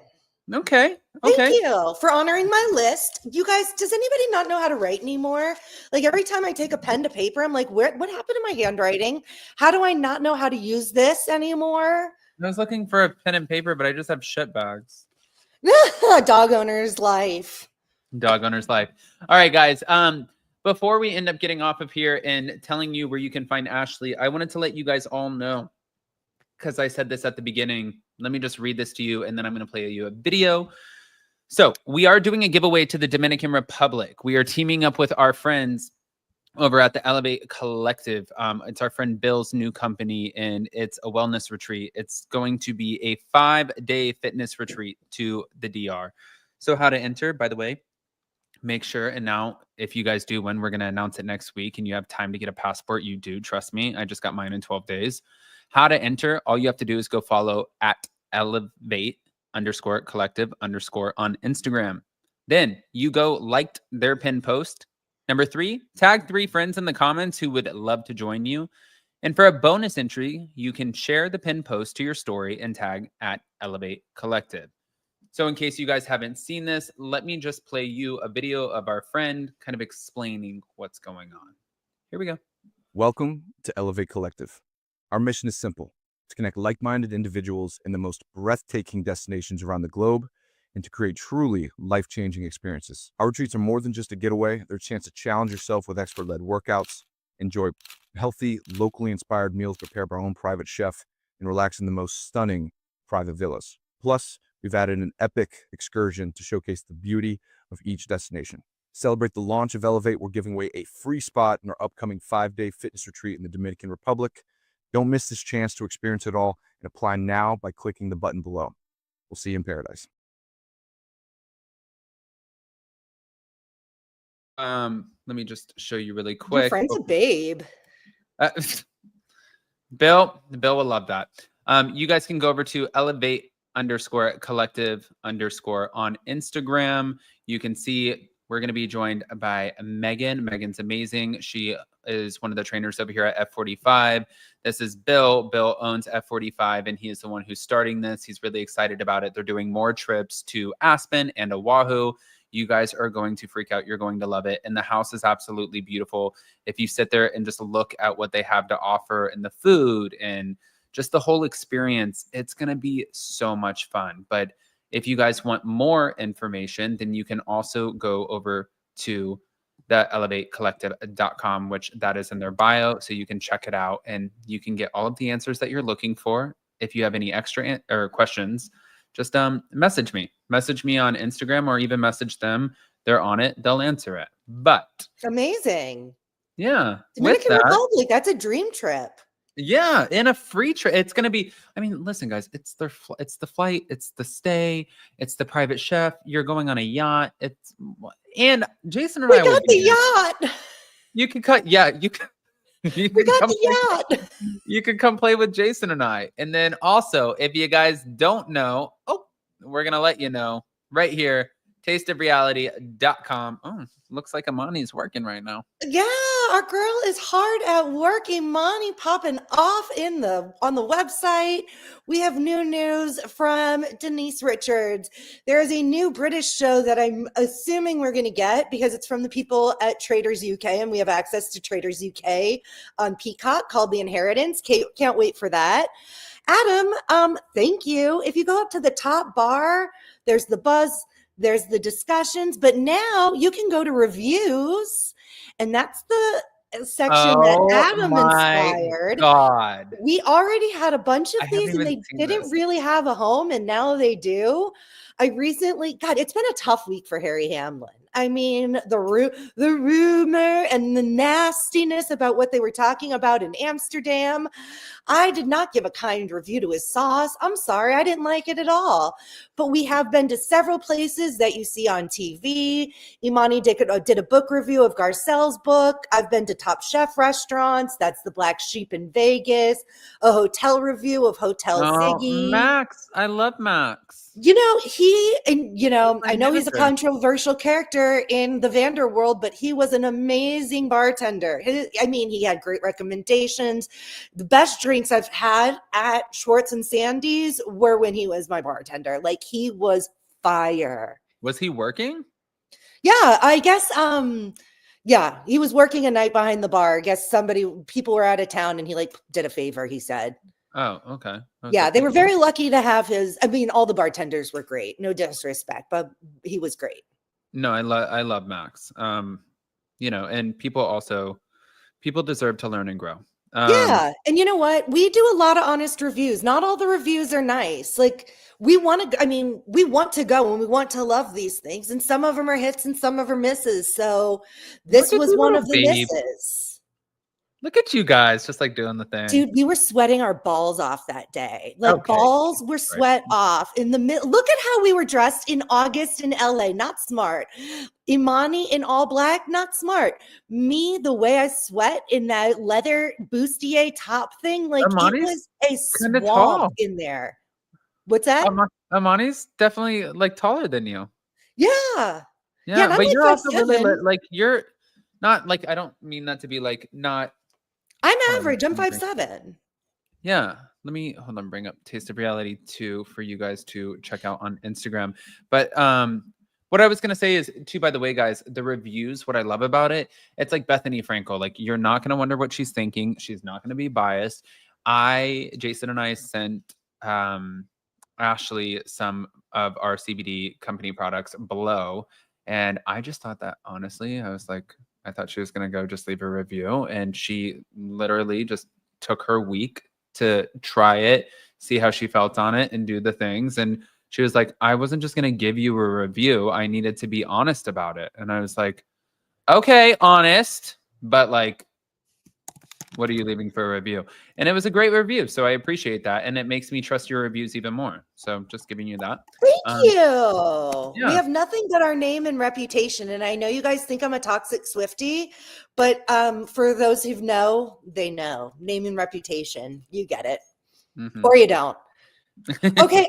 Speaker 1: Okay.
Speaker 2: Thank you for honoring my list. You guys, does anybody not know how to write anymore? Like every time I take a pen to paper, I'm like, what happened to my handwriting? How do I not know how to use this anymore?
Speaker 1: I was looking for a pen and paper, but I just have shit bags.
Speaker 2: Dog owner's life.
Speaker 1: Dog owner's life. All right, guys. Before we end up getting off of here and telling you where you can find Ashley, I wanted to let you guys all know, because I said this at the beginning. Let me just read this to you, and then I'm going to play you a video. So we are doing a giveaway to the Dominican Republic. We are teaming up with our friends over at the Elevate Collective. It's our friend Bill's new company, and it's a wellness retreat. It's going to be a 5-day fitness retreat to the DR. So how to enter, by the way, make sure, and now if you guys do win, we're going to announce it next week, and you have time to get a passport. You do, trust me. I just got mine in 12 days. How to enter, all you have to do is go follow at elevate_collective_ on Instagram. Then you go liked their pin post. Number 3, tag 3 friends in the comments who would love to join you. And for a bonus entry, you can share the pin post to your story and tag at Elevate Collective. So in case you guys haven't seen this, let me just play you a video of our friend kind of explaining what's going on. Here we go.
Speaker 3: Welcome to Elevate Collective. Our mission is simple: to connect like-minded individuals in the most breathtaking destinations around the globe and to create truly life-changing experiences. Our retreats are more than just a getaway. They're a chance to challenge yourself with expert-led workouts, enjoy healthy, locally inspired meals prepared by our own private chef, and relax in the most stunning private villas. Plus, we've added an epic excursion to showcase the beauty of each destination. To celebrate the launch of Elevate, we're giving away a free spot in our upcoming 5-day fitness retreat in the Dominican Republic. Don't miss this chance to experience it all, and apply now by clicking the button below. We'll see you in paradise.
Speaker 1: Let me just show you really quick.
Speaker 2: Your friend's a babe.
Speaker 1: Bill will love that. You guys can go over to elevate_collective_ on Instagram. You can see we're going to be joined by Megan. Megan's amazing. She is one of the trainers over here at F45. This is Bill. Bill owns F45, and he is the one who's starting this. He's really excited about it. They're doing more trips to Aspen and Oahu. You guys are going to freak out. You're going to love it. And the house is absolutely beautiful. If you sit there and just look at what they have to offer and the food and just the whole experience, it's going to be so much fun. But if you guys want more information, then you can also go over to the elevatecollective.com, which that is in their bio. So you can check it out and you can get all of the answers that you're looking for. If you have any extra or questions, just message me on Instagram, or even message them. They're on it. They'll answer it. But
Speaker 2: amazing.
Speaker 1: Yeah.
Speaker 2: Dominican Republic, that's a dream trip.
Speaker 1: Yeah, in a free trip. It's going to be, listen, guys, it's the flight, it's the stay, it's the private chef. You're going on a yacht. And Jason and I
Speaker 2: got the yacht.
Speaker 1: You can cut. Yeah, you can. You
Speaker 2: We
Speaker 1: can
Speaker 2: got
Speaker 1: come
Speaker 2: the
Speaker 1: play,
Speaker 2: yacht.
Speaker 1: you can come play with Jason and I. And then also, if you guys don't know, we're gonna let you know right here, tasteofreality.com. Oh, looks like Amani's working right now.
Speaker 2: Yeah, our girl is hard at work. Imani popping off on the website. We have new news from Denise Richards. There is a new British show that I'm assuming we're going to get because it's from the people at Traders UK, and we have access to Traders UK on Peacock, called The Inheritance. Can't wait for that. Adam, thank you. If you go up to the top bar, there's the buzz, there's the discussions, but now you can go to reviews. And that's the section that Adam inspired.
Speaker 1: God.
Speaker 2: We already had a bunch
Speaker 1: I
Speaker 2: of
Speaker 1: haven't
Speaker 2: these and
Speaker 1: even
Speaker 2: they
Speaker 1: seen
Speaker 2: didn't
Speaker 1: this.
Speaker 2: really have a home, and now they do. God, it's been a tough week for Harry Hamlin. I mean, the rumor and the nastiness about what they were talking about in Amsterdam. I did not give a kind review to his sauce. I'm sorry, I didn't like it at all. But we have been to several places that you see on TV. Imani did a book review of Garcelle's book. I've been to Top Chef restaurants. That's the Black Sheep in Vegas. A hotel review of Hotel Ziggy.
Speaker 1: Max. I love Max.
Speaker 2: You know,
Speaker 1: My
Speaker 2: I know he's a
Speaker 1: manager.
Speaker 2: controversial character in the Vander world, but he was an amazing bartender. He had great recommendations. The best drinks I've had at Schwartz and Sandy's were when he was my bartender. Like, he was fire.
Speaker 1: Was he working?
Speaker 2: Yeah, I guess yeah, he was working a night behind the bar. I guess people were out of town and he did a favor, he said.
Speaker 1: Oh, okay.
Speaker 2: Yeah, they were very lucky to have all the bartenders were great. No disrespect, but he was great.
Speaker 1: No, I love Max. And people deserve to learn and grow.
Speaker 2: Yeah. And you know what? We do a lot of honest reviews. Not all the reviews are nice. Like, we want to go and we want to love these things. And some of them are hits and some of them are misses. So this was one of the misses.
Speaker 1: Look at you guys just doing the thing.
Speaker 2: Dude, we were sweating our balls off that day. Balls were sweat off in the middle. Look at how we were dressed in August in LA. Not smart. Imani in all black, not smart. Me, the way I sweat in that leather bustier top thing, it was a swamp in there. What's that?
Speaker 1: Amani's definitely taller than you.
Speaker 2: Yeah.
Speaker 1: Yeah, but you're also really you're not I don't mean that to be not.
Speaker 2: I'm average. I'm 5'7".
Speaker 1: Yeah. Hold on, bring up Taste of Reality 2 for you guys to check out on Instagram. But what I was going to say is, too, by the way, guys, the reviews, what I love about it, it's like Bethany Frankel. You're not going to wonder what she's thinking. She's not going to be biased. Jason and I sent Ashley some of our CBD company products below. And I just thought that, honestly, I thought she was going to go just leave a review. And she literally just took her week to try it, see how she felt on it, and do the things. And she was like, I wasn't just going to give you a review. I needed to be honest about it. And I was like, okay, honest. But what are you leaving for a review? And it was a great review. So I appreciate that. And it makes me trust your reviews even more. So just giving you that.
Speaker 2: Thank you.
Speaker 1: Yeah.
Speaker 2: We have nothing but our name and reputation. And I know you guys think I'm a toxic Swiftie, but for those who know, they know. Name and reputation. You get it. Mm-hmm. Or you don't. Okay.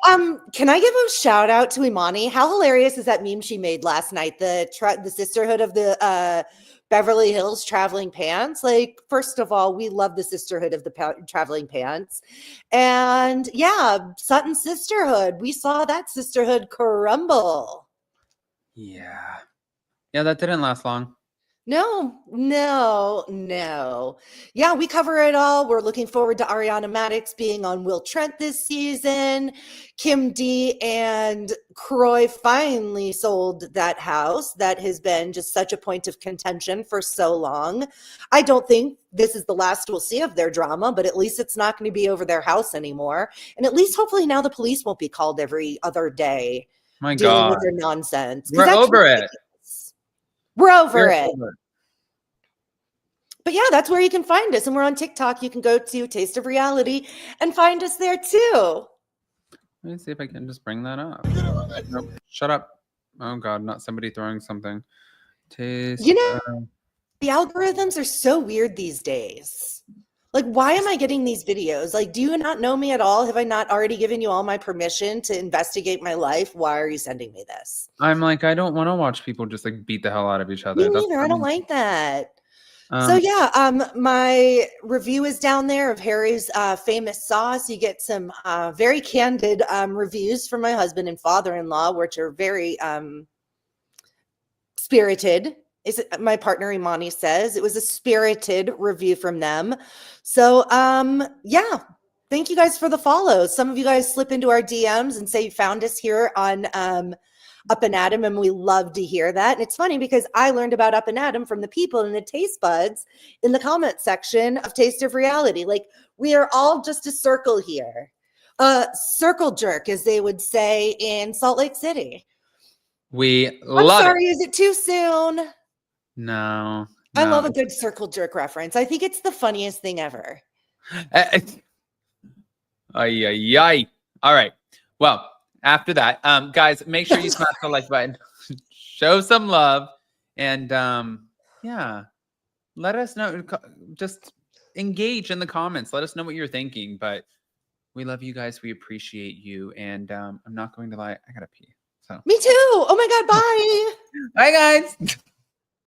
Speaker 2: Can I give a shout out to Imani? How hilarious is that meme she made last night? The sisterhood of the Beverly Hills traveling pants. First of all, we love the sisterhood of the traveling pants. And yeah, Sutton sisterhood. We saw that sisterhood crumble.
Speaker 1: Yeah. Yeah, that didn't last long.
Speaker 2: No. Yeah, we cover it all. We're looking forward to Ariana Madix being on Will Trent this season. Kim D and Croy finally sold that house that has been just such a point of contention for so long. I don't think this is the last we'll see of their drama, but at least it's not going to be over their house anymore. And at least hopefully now the police won't be called every other day.
Speaker 1: My
Speaker 2: dealing
Speaker 1: God.
Speaker 2: with their nonsense.
Speaker 1: We're over it.
Speaker 2: We're over it. But yeah, that's where you can find us. And we're on TikTok. You can go to Taste of Reality and find us there too.
Speaker 1: Let me see if I can just bring that up. Nope. Shut up. Oh God, not somebody throwing something. Taste.
Speaker 2: The algorithms are so weird these days. Like, why am I getting these videos? Like, do you not know me at all? Have I not already given you all my permission to investigate my life? Why are you sending me this?
Speaker 1: I'm like, I don't want to watch people just like beat the hell out of each other.
Speaker 2: Me
Speaker 1: That's
Speaker 2: neither. I don't like that. So
Speaker 1: um,
Speaker 2: yeah, my review is down there of Harry's famous sauce. You get some very candid reviews from my husband and father-in-law, which are very spirited. My partner Imani says it was a spirited review from them. So yeah, thank you guys for the follows. Some of you guys slip into our DMs and say you found us here on Up and Adam, and we love to hear that. And it's funny because I learned about Up and Adam from the people in the taste buds in the comment section of Taste of Reality. Like, we are all just a circle here. Circle jerk, as they would say in Salt Lake City.
Speaker 1: we
Speaker 2: I'm
Speaker 1: love
Speaker 2: sorry,
Speaker 1: it.
Speaker 2: is it too soon?
Speaker 1: No,
Speaker 2: I love a
Speaker 1: no.
Speaker 2: good circle jerk reference. I think it's the funniest thing ever.
Speaker 1: Ay, ay, ay. All right. Well, after that, guys, make sure you smash the like button, show some love, and yeah, let us know. Just engage in the comments. Let us know what you're thinking. But we love you guys. We appreciate you. And I'm not going to lie, I gotta pee. So
Speaker 2: Me too. Oh my God, bye.
Speaker 1: bye, guys.